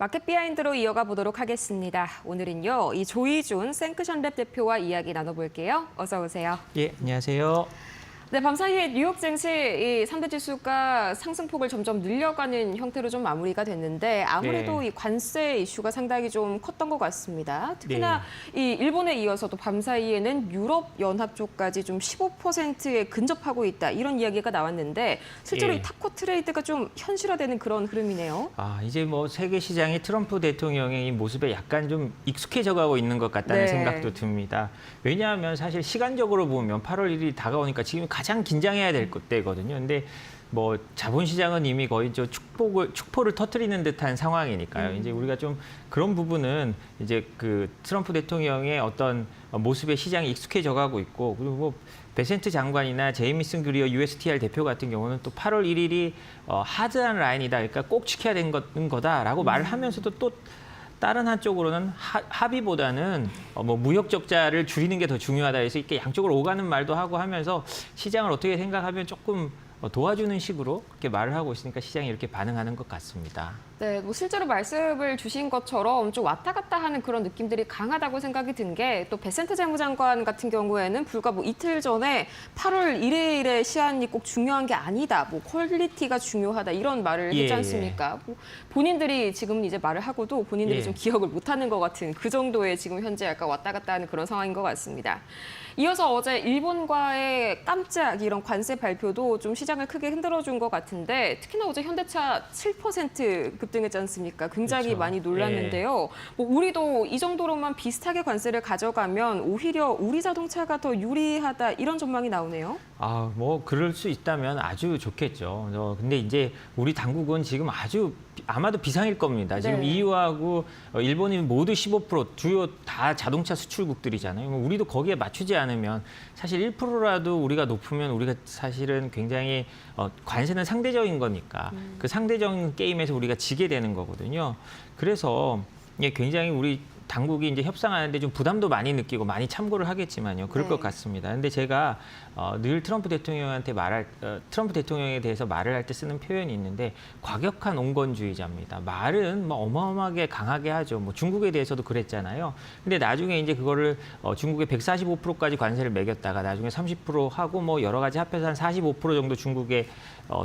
마켓 비하인드로 이어가 보도록 하겠습니다. 오늘은요, 이 조이준 생크션랩 대표와 이야기 나눠볼게요. 어서 오세요. 예, 안녕하세요. 네, 밤사이에 뉴욕 증시 이 3대 지수가 상승폭을 점점 늘려가는 형태로 좀 마무리가 됐는데 아무래도 네. 이 관세 이슈가 상당히 좀 컸던 것 같습니다. 특히나 이 일본에 이어서도 밤사이에는 유럽 연합 쪽까지 좀 15%에 근접하고 있다 이런 이야기가 나왔는데 실제로 예. 이 탑코 트레이드가 좀 현실화되는 그런 흐름이네요. 이제 뭐 세계 시장이 트럼프 대통령의 이 모습에 약간 좀 익숙해져 가고 있는 것 같다는 네. 생각도 듭니다. 왜냐하면 사실 시간적으로 보면 8월 1일이 다가오니까 지금 가장 긴장해야 될 때거든요. 근데 뭐 자본시장은 이미 거의 저 축포를 터뜨리는 듯한 상황이니까요. 이제 우리가 좀 그런 부분은 이제 그 트럼프 대통령의 어떤 모습에 시장이 익숙해져 가고 있고, 그리고 뭐 베센트 장관이나 제이미슨 그리어 USTR 대표 같은 경우는 또 8월 1일이 하드한 라인이다, 그러니까 꼭 지켜야 되는 거다라고 말을 하면서도 또 다른 한쪽으로는 합의보다는 뭐 무역 적자를 줄이는 게 더 중요하다 해서 이렇게 양쪽으로 오가는 말도 하고 하면서 시장을 어떻게 생각하면 조금 도와주는 식으로 그렇게 말을 하고 있으니까 시장이 이렇게 반응하는 것 같습니다. 네, 뭐 실제로 말씀을 주신 것처럼 좀 왔다 갔다 하는 그런 느낌들이 강하다고 생각이 든 게 또 베센트 재무장관 같은 경우에는 불과 뭐 이틀 전에 8월 1일의 시한이 꼭 중요한 게 아니다, 뭐 퀄리티가 중요하다 이런 말을 했지 않습니까? 뭐 본인들이 지금 이제 말을 하고도 본인들이 예. 좀 기억을 못하는 것 같은 그 정도의 지금 현재 약간 왔다 갔다 하는 그런 상황인 것 같습니다. 이어서 어제 일본과의 깜짝 이런 관세 발표도 좀 시장을 크게 흔들어준 것 같은데 특히나 어제 현대차 7% 급등했지 않습니까? 굉장히 그렇죠. 많이 놀랐는데요. 뭐 우리도 이 정도로만 비슷하게 관세를 가져가면 오히려 우리 자동차가 더 유리하다 이런 전망이 나오네요. 뭐 그럴 수 있다면 아주 좋겠죠. 근데 이제 우리 당국은 지금 아마도 비상일 겁니다. 지금 네. EU하고 일본이 모두 15% 주요 다 자동차 수출국들이잖아요. 우리도 거기에 맞추지 않으면 사실 1%라도 우리가 높으면 우리가 사실은 굉장히 관세는 상대적인 거니까 그 상대적인 게임에서 우리가 지게 되는 거거든요. 그래서 이게 굉장히 우리 당국이 이제 협상하는데 좀 부담도 많이 느끼고 많이 참고를 하겠지만요. 그럴 네. 것 같습니다. 근데 제가 늘 트럼프 대통령에 대해서 말을 할 때 쓰는 표현이 있는데 과격한 온건주의자입니다. 말은 뭐 어마어마하게 강하게 하죠. 뭐 중국에 대해서도 그랬잖아요. 근데 나중에 이제 그거를 중국에 145%까지 관세를 매겼다가 나중에 30% 하고 뭐 여러 가지 합해서 한 45% 정도 중국에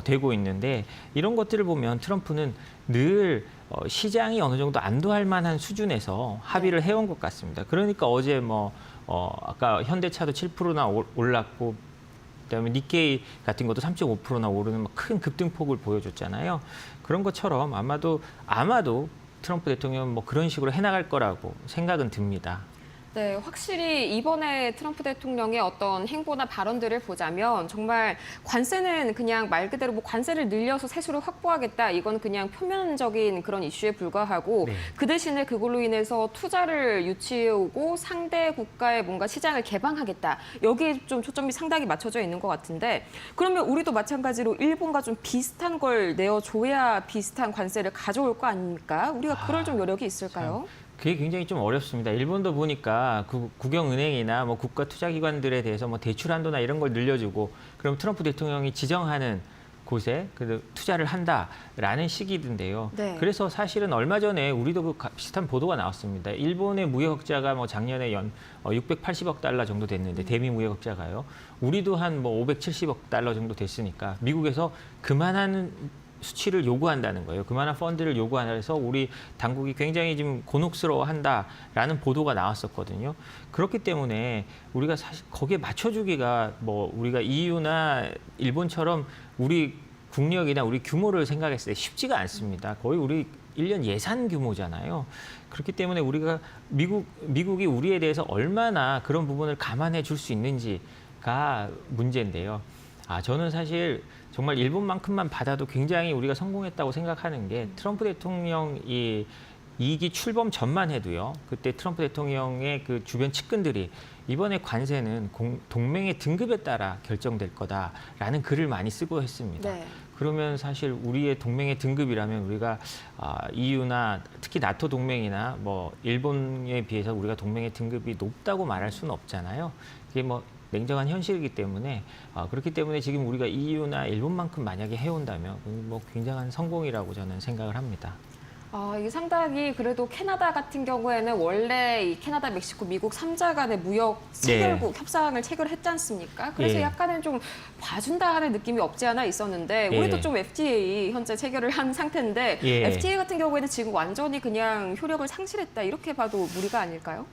되고 있는데 이런 것들을 보면 트럼프는 늘 시장이 어느 정도 안도할 만한 수준에서 합의를 해온 것 같습니다. 그러니까 어제 아까 현대차도 7%나 올랐고 그다음에 니케이 같은 것도 3.5%나 오르는 큰 급등폭을 보여줬잖아요. 그런 것처럼 아마도 트럼프 대통령은 뭐 그런 식으로 해나갈 거라고 생각은 듭니다. 네, 확실히 이번에 트럼프 대통령의 어떤 행보나 발언들을 보자면 정말 관세는 그냥 말 그대로 뭐 관세를 늘려서 세수를 확보하겠다. 이건 그냥 표면적인 그런 이슈에 불과하고 네. 그 대신에 그걸로 인해서 투자를 유치해오고 상대 국가의 뭔가 시장을 개방하겠다. 여기에 좀 초점이 상당히 맞춰져 있는 것 같은데 그러면 우리도 마찬가지로 일본과 좀 비슷한 걸 내어줘야 비슷한 관세를 가져올 거 아닙니까? 우리가 그럴 좀 여력이 있을까요? 그게 굉장히 좀 어렵습니다. 일본도 보니까 국영은행이나 뭐 국가투자기관들에 대해서 뭐 대출 한도나 이런 걸 늘려주고 그럼 트럼프 대통령이 지정하는 곳에 투자를 한다라는 식이던데요. 네. 그래서 사실은 얼마 전에 우리도 비슷한 보도가 나왔습니다. 일본의 무역 흑자가 뭐 작년에 680억 달러 정도 됐는데 대미 무역 흑자가요. 우리도 한 뭐 570억 달러 정도 됐으니까 미국에서 그만한 수치를 요구한다는 거예요. 그만한 펀드를 요구해서 우리 당국이 굉장히 지금 곤혹스러워한다라는 보도가 나왔었거든요. 그렇기 때문에 우리가 사실 거기에 맞춰주기가 뭐 우리가 EU나 일본처럼 우리 국력이나 우리 규모를 생각했을 때 쉽지가 않습니다. 거의 우리 1년 예산 규모잖아요. 그렇기 때문에 우리가 미국이 우리에 대해서 얼마나 그런 부분을 감안해 줄 수 있는지가 문제인데요. 저는 사실 정말 일본만큼만 받아도 굉장히 우리가 성공했다고 생각하는 게 트럼프 대통령이 2기 출범 전만 해도요. 그때 트럼프 대통령의 그 주변 측근들이 이번에 관세는 동맹의 등급에 따라 결정될 거다라는 글을 많이 쓰고 했습니다. 네. 그러면 사실 우리의 동맹의 등급이라면 우리가 EU나 특히 나토 동맹이나 뭐 일본에 비해서 우리가 동맹의 등급이 높다고 말할 수는 없잖아요. 그게 뭐 냉정한 현실이기 때문에 그렇기 때문에 지금 우리가 EU나 일본만큼 만약에 해온다면 뭐 굉장한 성공이라고 저는 생각을 합니다. 이게 상당히 그래도 캐나다 같은 경우에는 원래 이 캐나다, 멕시코, 미국 3자 간의 무역 체결국 협상을 체결했지 않습니까? 그래서 예. 약간은 좀 봐준다 하는 느낌이 없지 않아 있었는데 예. 우리도 좀 FTA 현재 체결을 한 상태인데 예. FTA 같은 경우에는 지금 완전히 그냥 효력을 상실했다 이렇게 봐도 무리가 아닐까요?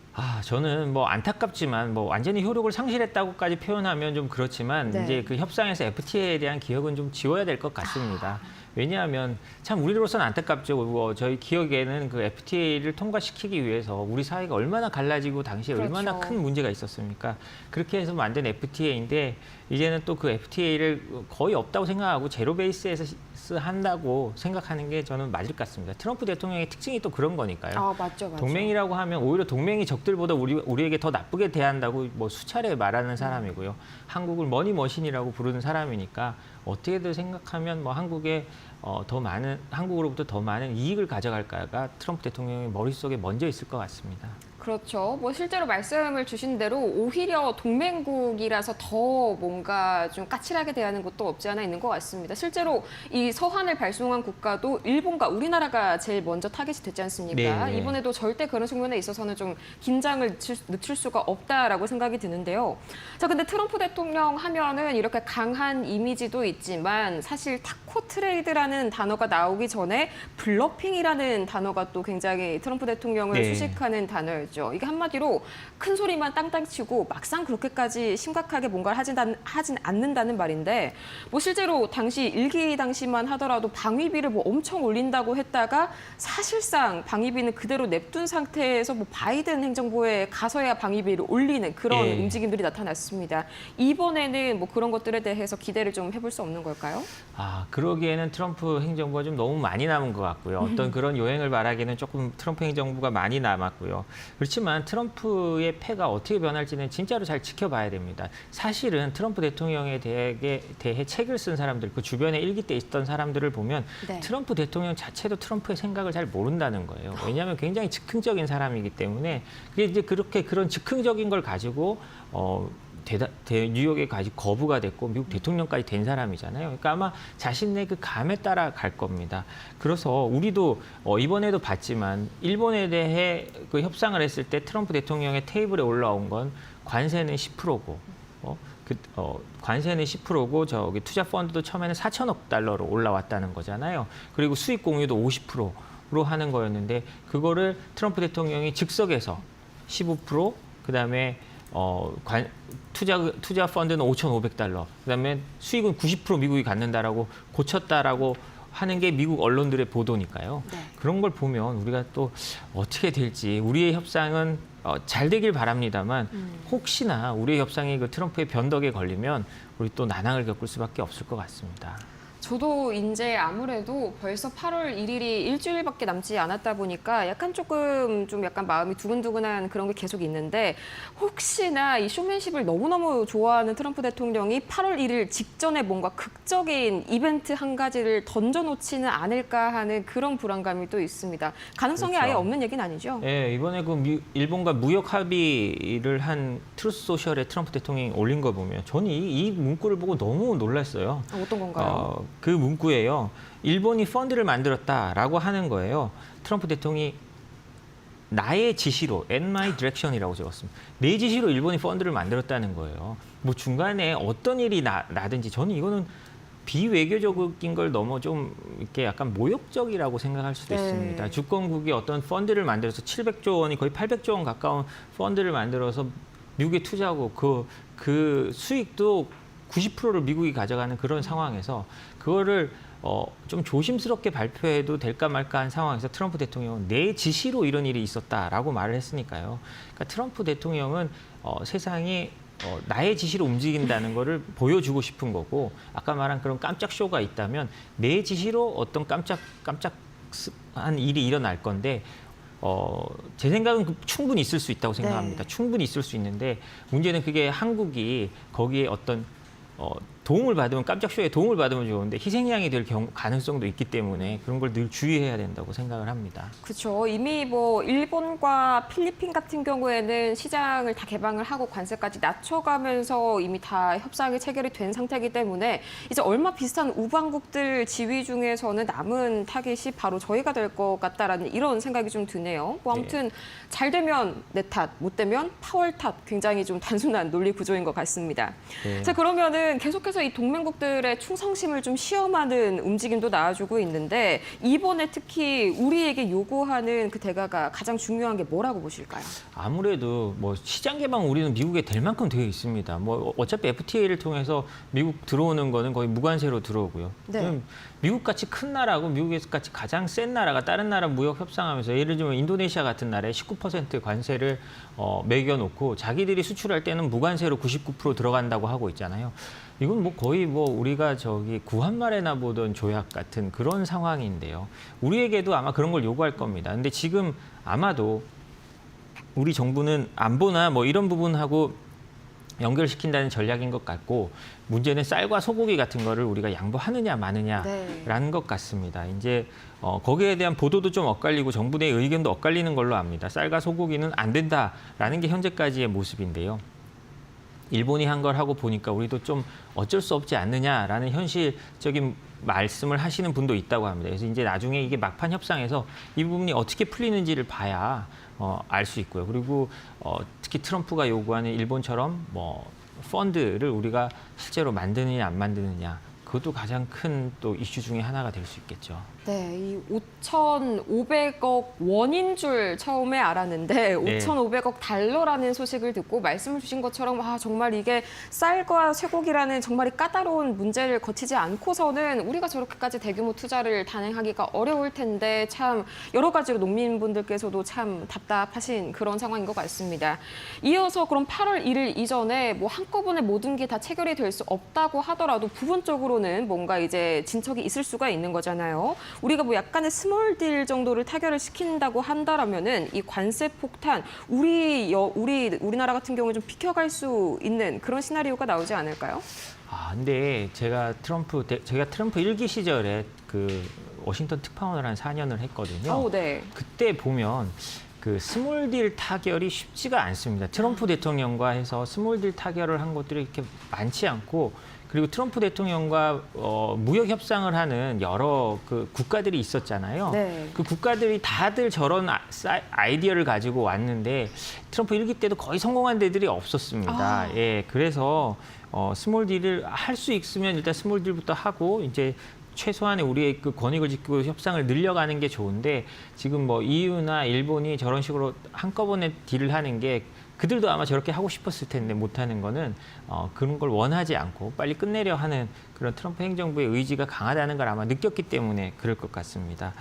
저는 뭐 안타깝지만 뭐 완전히 효력을 상실했다고까지 표현하면 좀 그렇지만 네. 이제 그 협상에서 FTA에 대한 기억은 좀 지워야 될 것 같습니다. 왜냐하면 참 우리로서는 안타깝죠. 저희 기억에는 그 FTA를 통과시키기 위해서 우리 사회가 얼마나 갈라지고 당시에 그렇죠. 얼마나 큰 문제가 있었습니까? 그렇게 해서 만든 FTA인데 이제는 또 그 FTA를 거의 없다고 생각하고 제로 베이스에서 한다고 생각하는 게 저는 맞을 것 같습니다. 트럼프 대통령의 특징이 또 그런 거니까요. 맞죠. 동맹이라고 하면 오히려 동맹이 적들보다 우리에게 더 나쁘게 대한다고 뭐 수차례 말하는 사람이고요. 한국을 머니머신이라고 부르는 사람이니까 어떻게든 생각하면 뭐 한국으로부터 더 많은 이익을 가져갈까가 트럼프 대통령의 머릿속에 먼저 있을 것 같습니다. 그렇죠. 뭐 실제로 말씀을 주신 대로 오히려 동맹국이라서 더 뭔가 좀 까칠하게 대하는 것도 없지 않아 있는 것 같습니다. 실제로 이 서한을 발송한 국가도 일본과 우리나라가 제일 먼저 타겟이 됐지 않습니까? 네. 이번에도 절대 그런 측면에 있어서는 좀 긴장을 늦출 수가 없다라고 생각이 드는데요. 자, 근데 트럼프 대통령 하면은 이렇게 강한 이미지도 있지만 사실 타코 트레이드라는 단어가 나오기 전에 블러핑이라는 단어가 또 굉장히 트럼프 대통령을 네. 수식하는 단어였죠. 이게 한마디로 큰 소리만 땅땅 치고 막상 그렇게까지 심각하게 뭔가를 하진 않는다는 말인데 뭐 실제로 당시 일기 당시만 하더라도 방위비를 뭐 엄청 올린다고 했다가 사실상 방위비는 그대로 냅둔 상태에서 뭐 바이든 행정부에 가서야 방위비를 올리는 그런 예. 움직임들이 나타났습니다. 이번에는 뭐 그런 것들에 대해서 기대를 좀 해볼 수 없는 걸까요? 그러기에는 트럼프 행정부가 좀 너무 많이 남은 것 같고요. 어떤 그런 요행을 말하기는 조금 트럼프 행정부가 많이 남았고요. 그렇지만 트럼프의 패가 어떻게 변할지는 진짜로 잘 지켜봐야 됩니다. 사실은 트럼프 대통령에 대해 책을 쓴 사람들, 그 주변에 일기 때 있던 사람들을 보면 네. 트럼프 대통령 자체도 트럼프의 생각을 잘 모른다는 거예요. 왜냐하면 굉장히 즉흥적인 사람이기 때문에 그게 이제 그런 즉흥적인 걸 가지고 뉴욕에 가지고 거부가 됐고 미국 대통령까지 된 사람이잖아요. 그러니까 아마 자신의 그 감에 따라 갈 겁니다. 그래서 우리도 이번에도 봤지만 일본에 대해 그 협상을 했을 때 트럼프 대통령의 테이블에 올라온 건 관세는 10%고 관세는 10%고 저기 투자 펀드도 처음에는 4천억 달러로 올라왔다는 거잖아요. 그리고 수익 공유도 50%로 하는 거였는데 그거를 트럼프 대통령이 즉석에서 15% 그다음에 투자 펀드는 5,500달러. 그다음에 수익은 90% 미국이 갖는다라고 고쳤다라고 하는 게 미국 언론들의 보도니까요. 네. 그런 걸 보면 우리가 또 어떻게 될지 우리의 협상은 잘 되길 바랍니다만 혹시나 우리의 협상이 그 트럼프의 변덕에 걸리면 우리 또 난항을 겪을 수밖에 없을 것 같습니다. 저도 이제 아무래도 벌써 8월 1일이 일주일밖에 남지 않았다 보니까 약간 약간 마음이 두근두근한 그런 게 계속 있는데 혹시나 이 쇼맨십을 너무너무 좋아하는 트럼프 대통령이 8월 1일 직전에 뭔가 극적인 이벤트 한 가지를 던져놓지는 않을까 하는 그런 불안감이 또 있습니다. 가능성이 그렇죠. 아예 없는 얘기는 아니죠? 네, 이번에 그 일본과 무역 합의를 한 트루스 소셜에 트럼프 대통령이 올린 거 보면 저는 이 문구를 보고 너무 놀랐어요. 어떤 건가요? 그 문구에요. 일본이 펀드를 만들었다라고 하는 거예요. 트럼프 대통령이 나의 지시로, at my direction이라고 적었습니다. 내 지시로 일본이 펀드를 만들었다는 거예요. 뭐 중간에 어떤 일이 나든지 저는 이거는 비외교적인 걸 넘어 좀 이렇게 약간 모욕적이라고 생각할 수도 네. 있습니다. 주권국이 어떤 펀드를 만들어서 700조 원이 거의 800조 원 가까운 펀드를 만들어서 미국에 투자하고 그 수익도 90%를 미국이 가져가는 그런 상황에서 그거를 좀 조심스럽게 발표해도 될까 말까 한 상황에서 트럼프 대통령은 내 지시로 이런 일이 있었다라고 말을 했으니까요. 그러니까 트럼프 대통령은 세상이 나의 지시로 움직인다는 거를 보여주고 싶은 거고 아까 말한 그런 깜짝 쇼가 있다면 내 지시로 어떤 깜짝한 일이 일어날 건데 제 생각은 충분히 있을 수 있다고 생각합니다. 네. 충분히 있을 수 있는데 문제는 그게 한국이 거기에 어떤 도움을 받으면 깜짝 쇼에 도움을 받으면 좋은데 희생양이 될 가능성도 있기 때문에 그런 걸 늘 주의해야 된다고 생각을 합니다. 그렇죠. 이미 뭐 일본과 필리핀 같은 경우에는 시장을 다 개방을 하고 관세까지 낮춰가면서 이미 다 협상이 체결이 된 상태이기 때문에 이제 얼마 비슷한 우방국들 지위 중에서는 남은 타깃이 바로 저희가 될 것 같다라는 이런 생각이 좀 드네요. 뭐 아무튼 잘 되면 내 탓, 못 되면 파월 탓, 굉장히 좀 단순한 논리 구조인 것 같습니다. 네. 자, 그러면은 계속해서 이 동맹국들의 충성심을 좀 시험하는 움직임도 나와주고 있는데 이번에 특히 우리에게 요구하는 그 대가가 가장 중요한 게 뭐라고 보실까요? 아무래도 뭐 시장 개방 우리는 미국에 될 만큼 되어 있습니다. 뭐 어차피 FTA를 통해서 미국 들어오는 거는 거의 무관세로 들어오고요. 네. 미국같이 큰 나라고 미국같이 가장 센 나라가 다른 나라 무역 협상하면서 예를 들면 인도네시아 같은 나라에 19% 관세를 매겨놓고 자기들이 수출할 때는 무관세로 99% 들어간다고 하고 있잖아요. 이건 뭐 거의 뭐 우리가 저기 구한말에나 보던 조약 같은 그런 상황인데요. 우리에게도 아마 그런 걸 요구할 겁니다. 근데 지금 아마도 우리 정부는 안보나 뭐 이런 부분하고 연결시킨다는 전략인 것 같고 문제는 쌀과 소고기 같은 거를 우리가 양보하느냐 마느냐라는 것 같습니다. 이제 거기에 대한 보도도 좀 엇갈리고 정부 내 의견도 엇갈리는 걸로 압니다. 쌀과 소고기는 안 된다라는 게 현재까지의 모습인데요. 일본이 한 걸 하고 보니까 우리도 좀 어쩔 수 없지 않느냐라는 현실적인 말씀을 하시는 분도 있다고 합니다. 그래서 이제 나중에 이게 막판 협상에서 이 부분이 어떻게 풀리는지를 봐야 알 수 있고요. 그리고 특히 트럼프가 요구하는 일본처럼 뭐 펀드를 우리가 실제로 만드느냐 안 만드느냐 그것도 가장 큰 또 이슈 중에 하나가 될 수 있겠죠. 네, 이 5,500억 원인 줄 처음에 알았는데 네. 5,500억 달러라는 소식을 듣고 말씀을 주신 것처럼 정말 이게 쌀과 쇠고기라는 정말 까다로운 문제를 거치지 않고서는 우리가 저렇게까지 대규모 투자를 단행하기가 어려울 텐데 참 여러 가지로 농민분들께서도 참 답답하신 그런 상황인 것 같습니다. 이어서 그럼 8월 1일 이전에 뭐 한꺼번에 모든 게 다 체결이 될 수 없다고 하더라도 부분적으로는 뭔가 이제 진척이 있을 수가 있는 거잖아요. 우리가 뭐 약간의 스몰 딜 정도를 타결을 시킨다고 한다라면은 이 관세 폭탄 우리나라 같은 경우에 좀 비켜갈 수 있는 그런 시나리오가 나오지 않을까요? 근데 제가 트럼프 1기 시절에 그 워싱턴 특파원을 한 4년을 했거든요. 네. 그때 보면 그 스몰딜 타결이 쉽지가 않습니다. 트럼프 대통령과 해서 스몰딜 타결을 한 것들이 이렇게 많지 않고 그리고 트럼프 대통령과 무역 협상을 하는 여러 그 국가들이 있었잖아요. 네. 그 국가들이 다들 저런 아이디어를 가지고 왔는데 트럼프 1기 때도 거의 성공한 데들이 없었습니다. 예, 그래서 스몰 딜을 할 수 있으면 일단 스몰 딜부터 하고 이제 최소한의 우리의 그 권익을 지키고 협상을 늘려가는 게 좋은데 지금 뭐 EU나 일본이 저런 식으로 한꺼번에 딜을 하는 게 그들도 아마 저렇게 하고 싶었을 텐데 못하는 거는 그런 걸 원하지 않고 빨리 끝내려 하는 그런 트럼프 행정부의 의지가 강하다는 걸 아마 느꼈기 때문에 그럴 것 같습니다.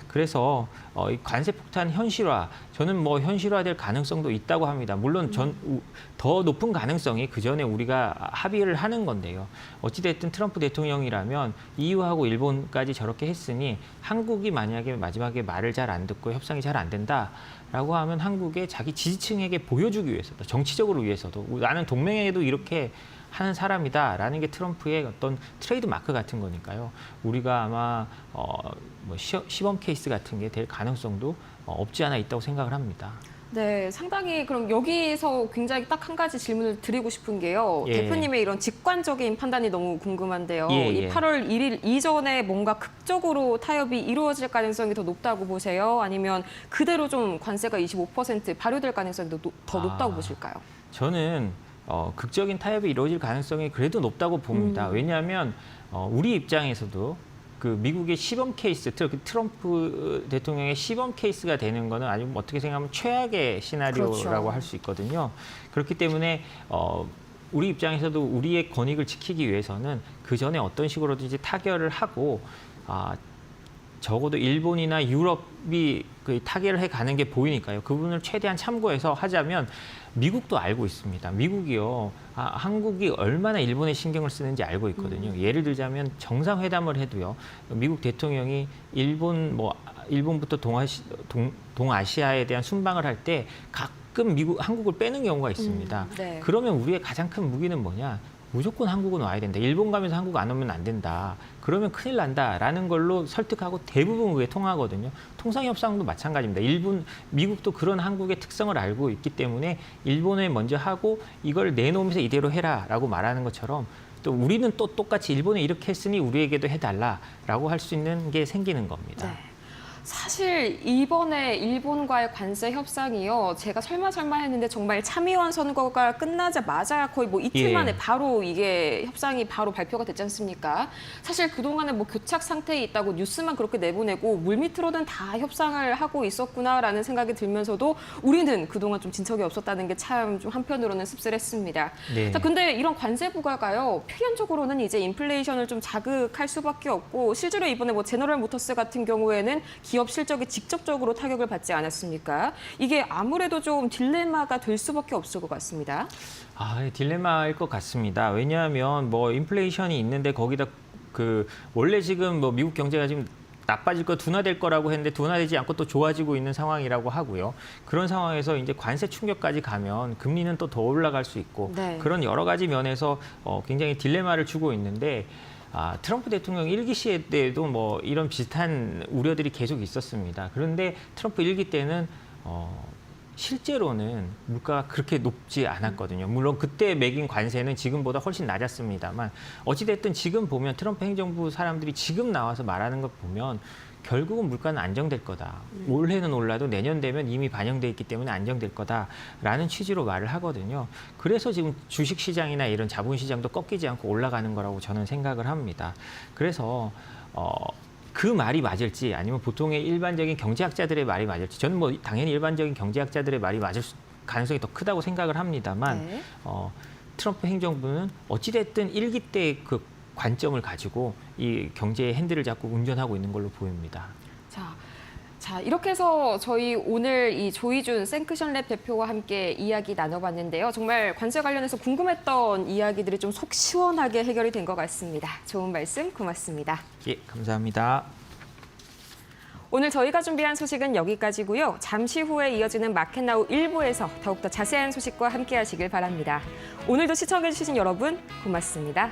그래서 이 관세 폭탄 현실화, 저는 뭐 현실화될 가능성도 있다고 합니다. 물론 더 높은 가능성이 그 전에 우리가 합의를 하는 건데요. 어찌됐든 트럼프 대통령이라면 EU하고 일본까지 저렇게 했으니 한국이 만약에 마지막에 말을 잘 안 듣고 협상이 잘 안 된다라고 하면 한국의 자기 지지층에게 보여주기 위해서도 정치적으로 위해서도 나는 동맹에도 이렇게 하는 사람이다라는 게 트럼프의 어떤 트레이드 마크 같은 거니까요. 우리가 아마 뭐 시범 케이스 같은 게 될 가능성도 없지 않아 있다고 생각을 합니다. 네, 상당히 그럼 여기서 굉장히 딱 한 가지 질문을 드리고 싶은 게요. 예. 대표님의 이런 직관적인 판단이 너무 궁금한데요. 예, 이 예. 8월 1일 이전에 뭔가 극적으로 타협이 이루어질 가능성이 더 높다고 보세요? 아니면 그대로 좀 관세가 25% 발효될 가능성이 더 높다고 보실까요? 저는 극적인 타협이 이루어질 가능성이 그래도 높다고 봅니다. 왜냐하면 우리 입장에서도 그 미국의 시범 케이스, 트럼프 대통령의 시범 케이스가 되는 거는 아주 어떻게 생각하면 최악의 시나리오라고 그렇죠. 할 수 있거든요. 그렇기 때문에 우리 입장에서도 우리의 권익을 지키기 위해서는 그 전에 어떤 식으로든지 타결을 하고 적어도 일본이나 유럽이 그 타결을 해가는 게 보이니까요. 그 부분을 최대한 참고해서 하자면 미국도 알고 있습니다. 미국이요. 한국이 얼마나 일본에 신경을 쓰는지 알고 있거든요. 예를 들자면 정상회담을 해도요. 미국 대통령이 일본부터 동아시아에 대한 순방을 할 때 가끔 한국을 빼는 경우가 있습니다. 네. 그러면 우리의 가장 큰 무기는 뭐냐? 무조건 한국은 와야 된다. 일본 가면서 한국 안 오면 안 된다. 그러면 큰일 난다라는 걸로 설득하고 대부분 그게 통하거든요. 통상협상도 마찬가지입니다. 미국도 그런 한국의 특성을 알고 있기 때문에 일본에 먼저 하고 이걸 내놓으면서 이대로 해라라고 말하는 것처럼 또 우리는 또 똑같이 일본에 이렇게 했으니 우리에게도 해달라라고 할 수 있는 게 생기는 겁니다. 네. 사실 이번에 일본과의 관세 협상이요. 제가 설마 했는데 정말 참의원 선거가 끝나자마자 거의 뭐 이틀 예. 만에 바로 이게 협상이 바로 발표가 됐지 않습니까? 사실 그동안에 뭐 교착 상태에 있다고 뉴스만 그렇게 내보내고 물밑으로는 다 협상을 하고 있었구나라는 생각이 들면서도 우리는 그동안 좀 진척이 없었다는 게 참 좀 한편으로는 씁쓸했습니다. 네. 자, 근데 이런 관세 부과가요. 필연적으로는 이제 인플레이션을 좀 자극할 수밖에 없고 실제로 이번에 뭐 제너럴 모터스 같은 경우에는 기업 실적이 직접적으로 타격을 받지 않았습니까? 이게 아무래도 좀 딜레마가 될 수밖에 없을 것 같습니다. 딜레마일 것 같습니다. 왜냐하면 뭐 인플레이션이 있는데 거기다 원래 지금 뭐 미국 경제가 지금 나빠질 거 둔화될 거라고 했는데 둔화되지 않고 또 좋아지고 있는 상황이라고 하고요. 그런 상황에서 이제 관세 충격까지 가면 금리는 또 더 올라갈 수 있고 네. 그런 여러 가지 면에서 굉장히 딜레마를 주고 있는데 트럼프 대통령 1기 시에 때도 뭐 이런 비슷한 우려들이 계속 있었습니다. 그런데 트럼프 1기 때는 실제로는 물가가 그렇게 높지 않았거든요. 물론 그때 매긴 관세는 지금보다 훨씬 낮았습니다만 어찌됐든 지금 보면 트럼프 행정부 사람들이 지금 나와서 말하는 것 보면 결국은 물가는 안정될 거다. 올해는 올라도 내년 되면 이미 반영돼 있기 때문에 안정될 거다라는 취지로 말을 하거든요. 그래서 지금 주식시장이나 이런 자본시장도 꺾이지 않고 올라가는 거라고 저는 생각을 합니다. 그래서 그 말이 맞을지 아니면 보통의 일반적인 경제학자들의 말이 맞을지 저는 뭐 당연히 일반적인 경제학자들의 말이 맞을 가능성이 더 크다고 생각을 합니다만 네. 트럼프 행정부는 어찌됐든 1기 때 그 관점을 가지고 이 경제의 핸들을 잡고 운전하고 있는 걸로 보입니다. 자, 이렇게 해서 저희 오늘 이 조희준 생크션랩 대표와 함께 이야기 나눠봤는데요. 정말 관세 관련해서 궁금했던 이야기들이 좀 속 시원하게 해결이 된 것 같습니다. 좋은 말씀 고맙습니다. 예, 감사합니다. 오늘 저희가 준비한 소식은 여기까지고요. 잠시 후에 이어지는 마켓나우 1부에서 더욱더 자세한 소식과 함께 하시길 바랍니다. 오늘도 시청해주신 여러분 고맙습니다.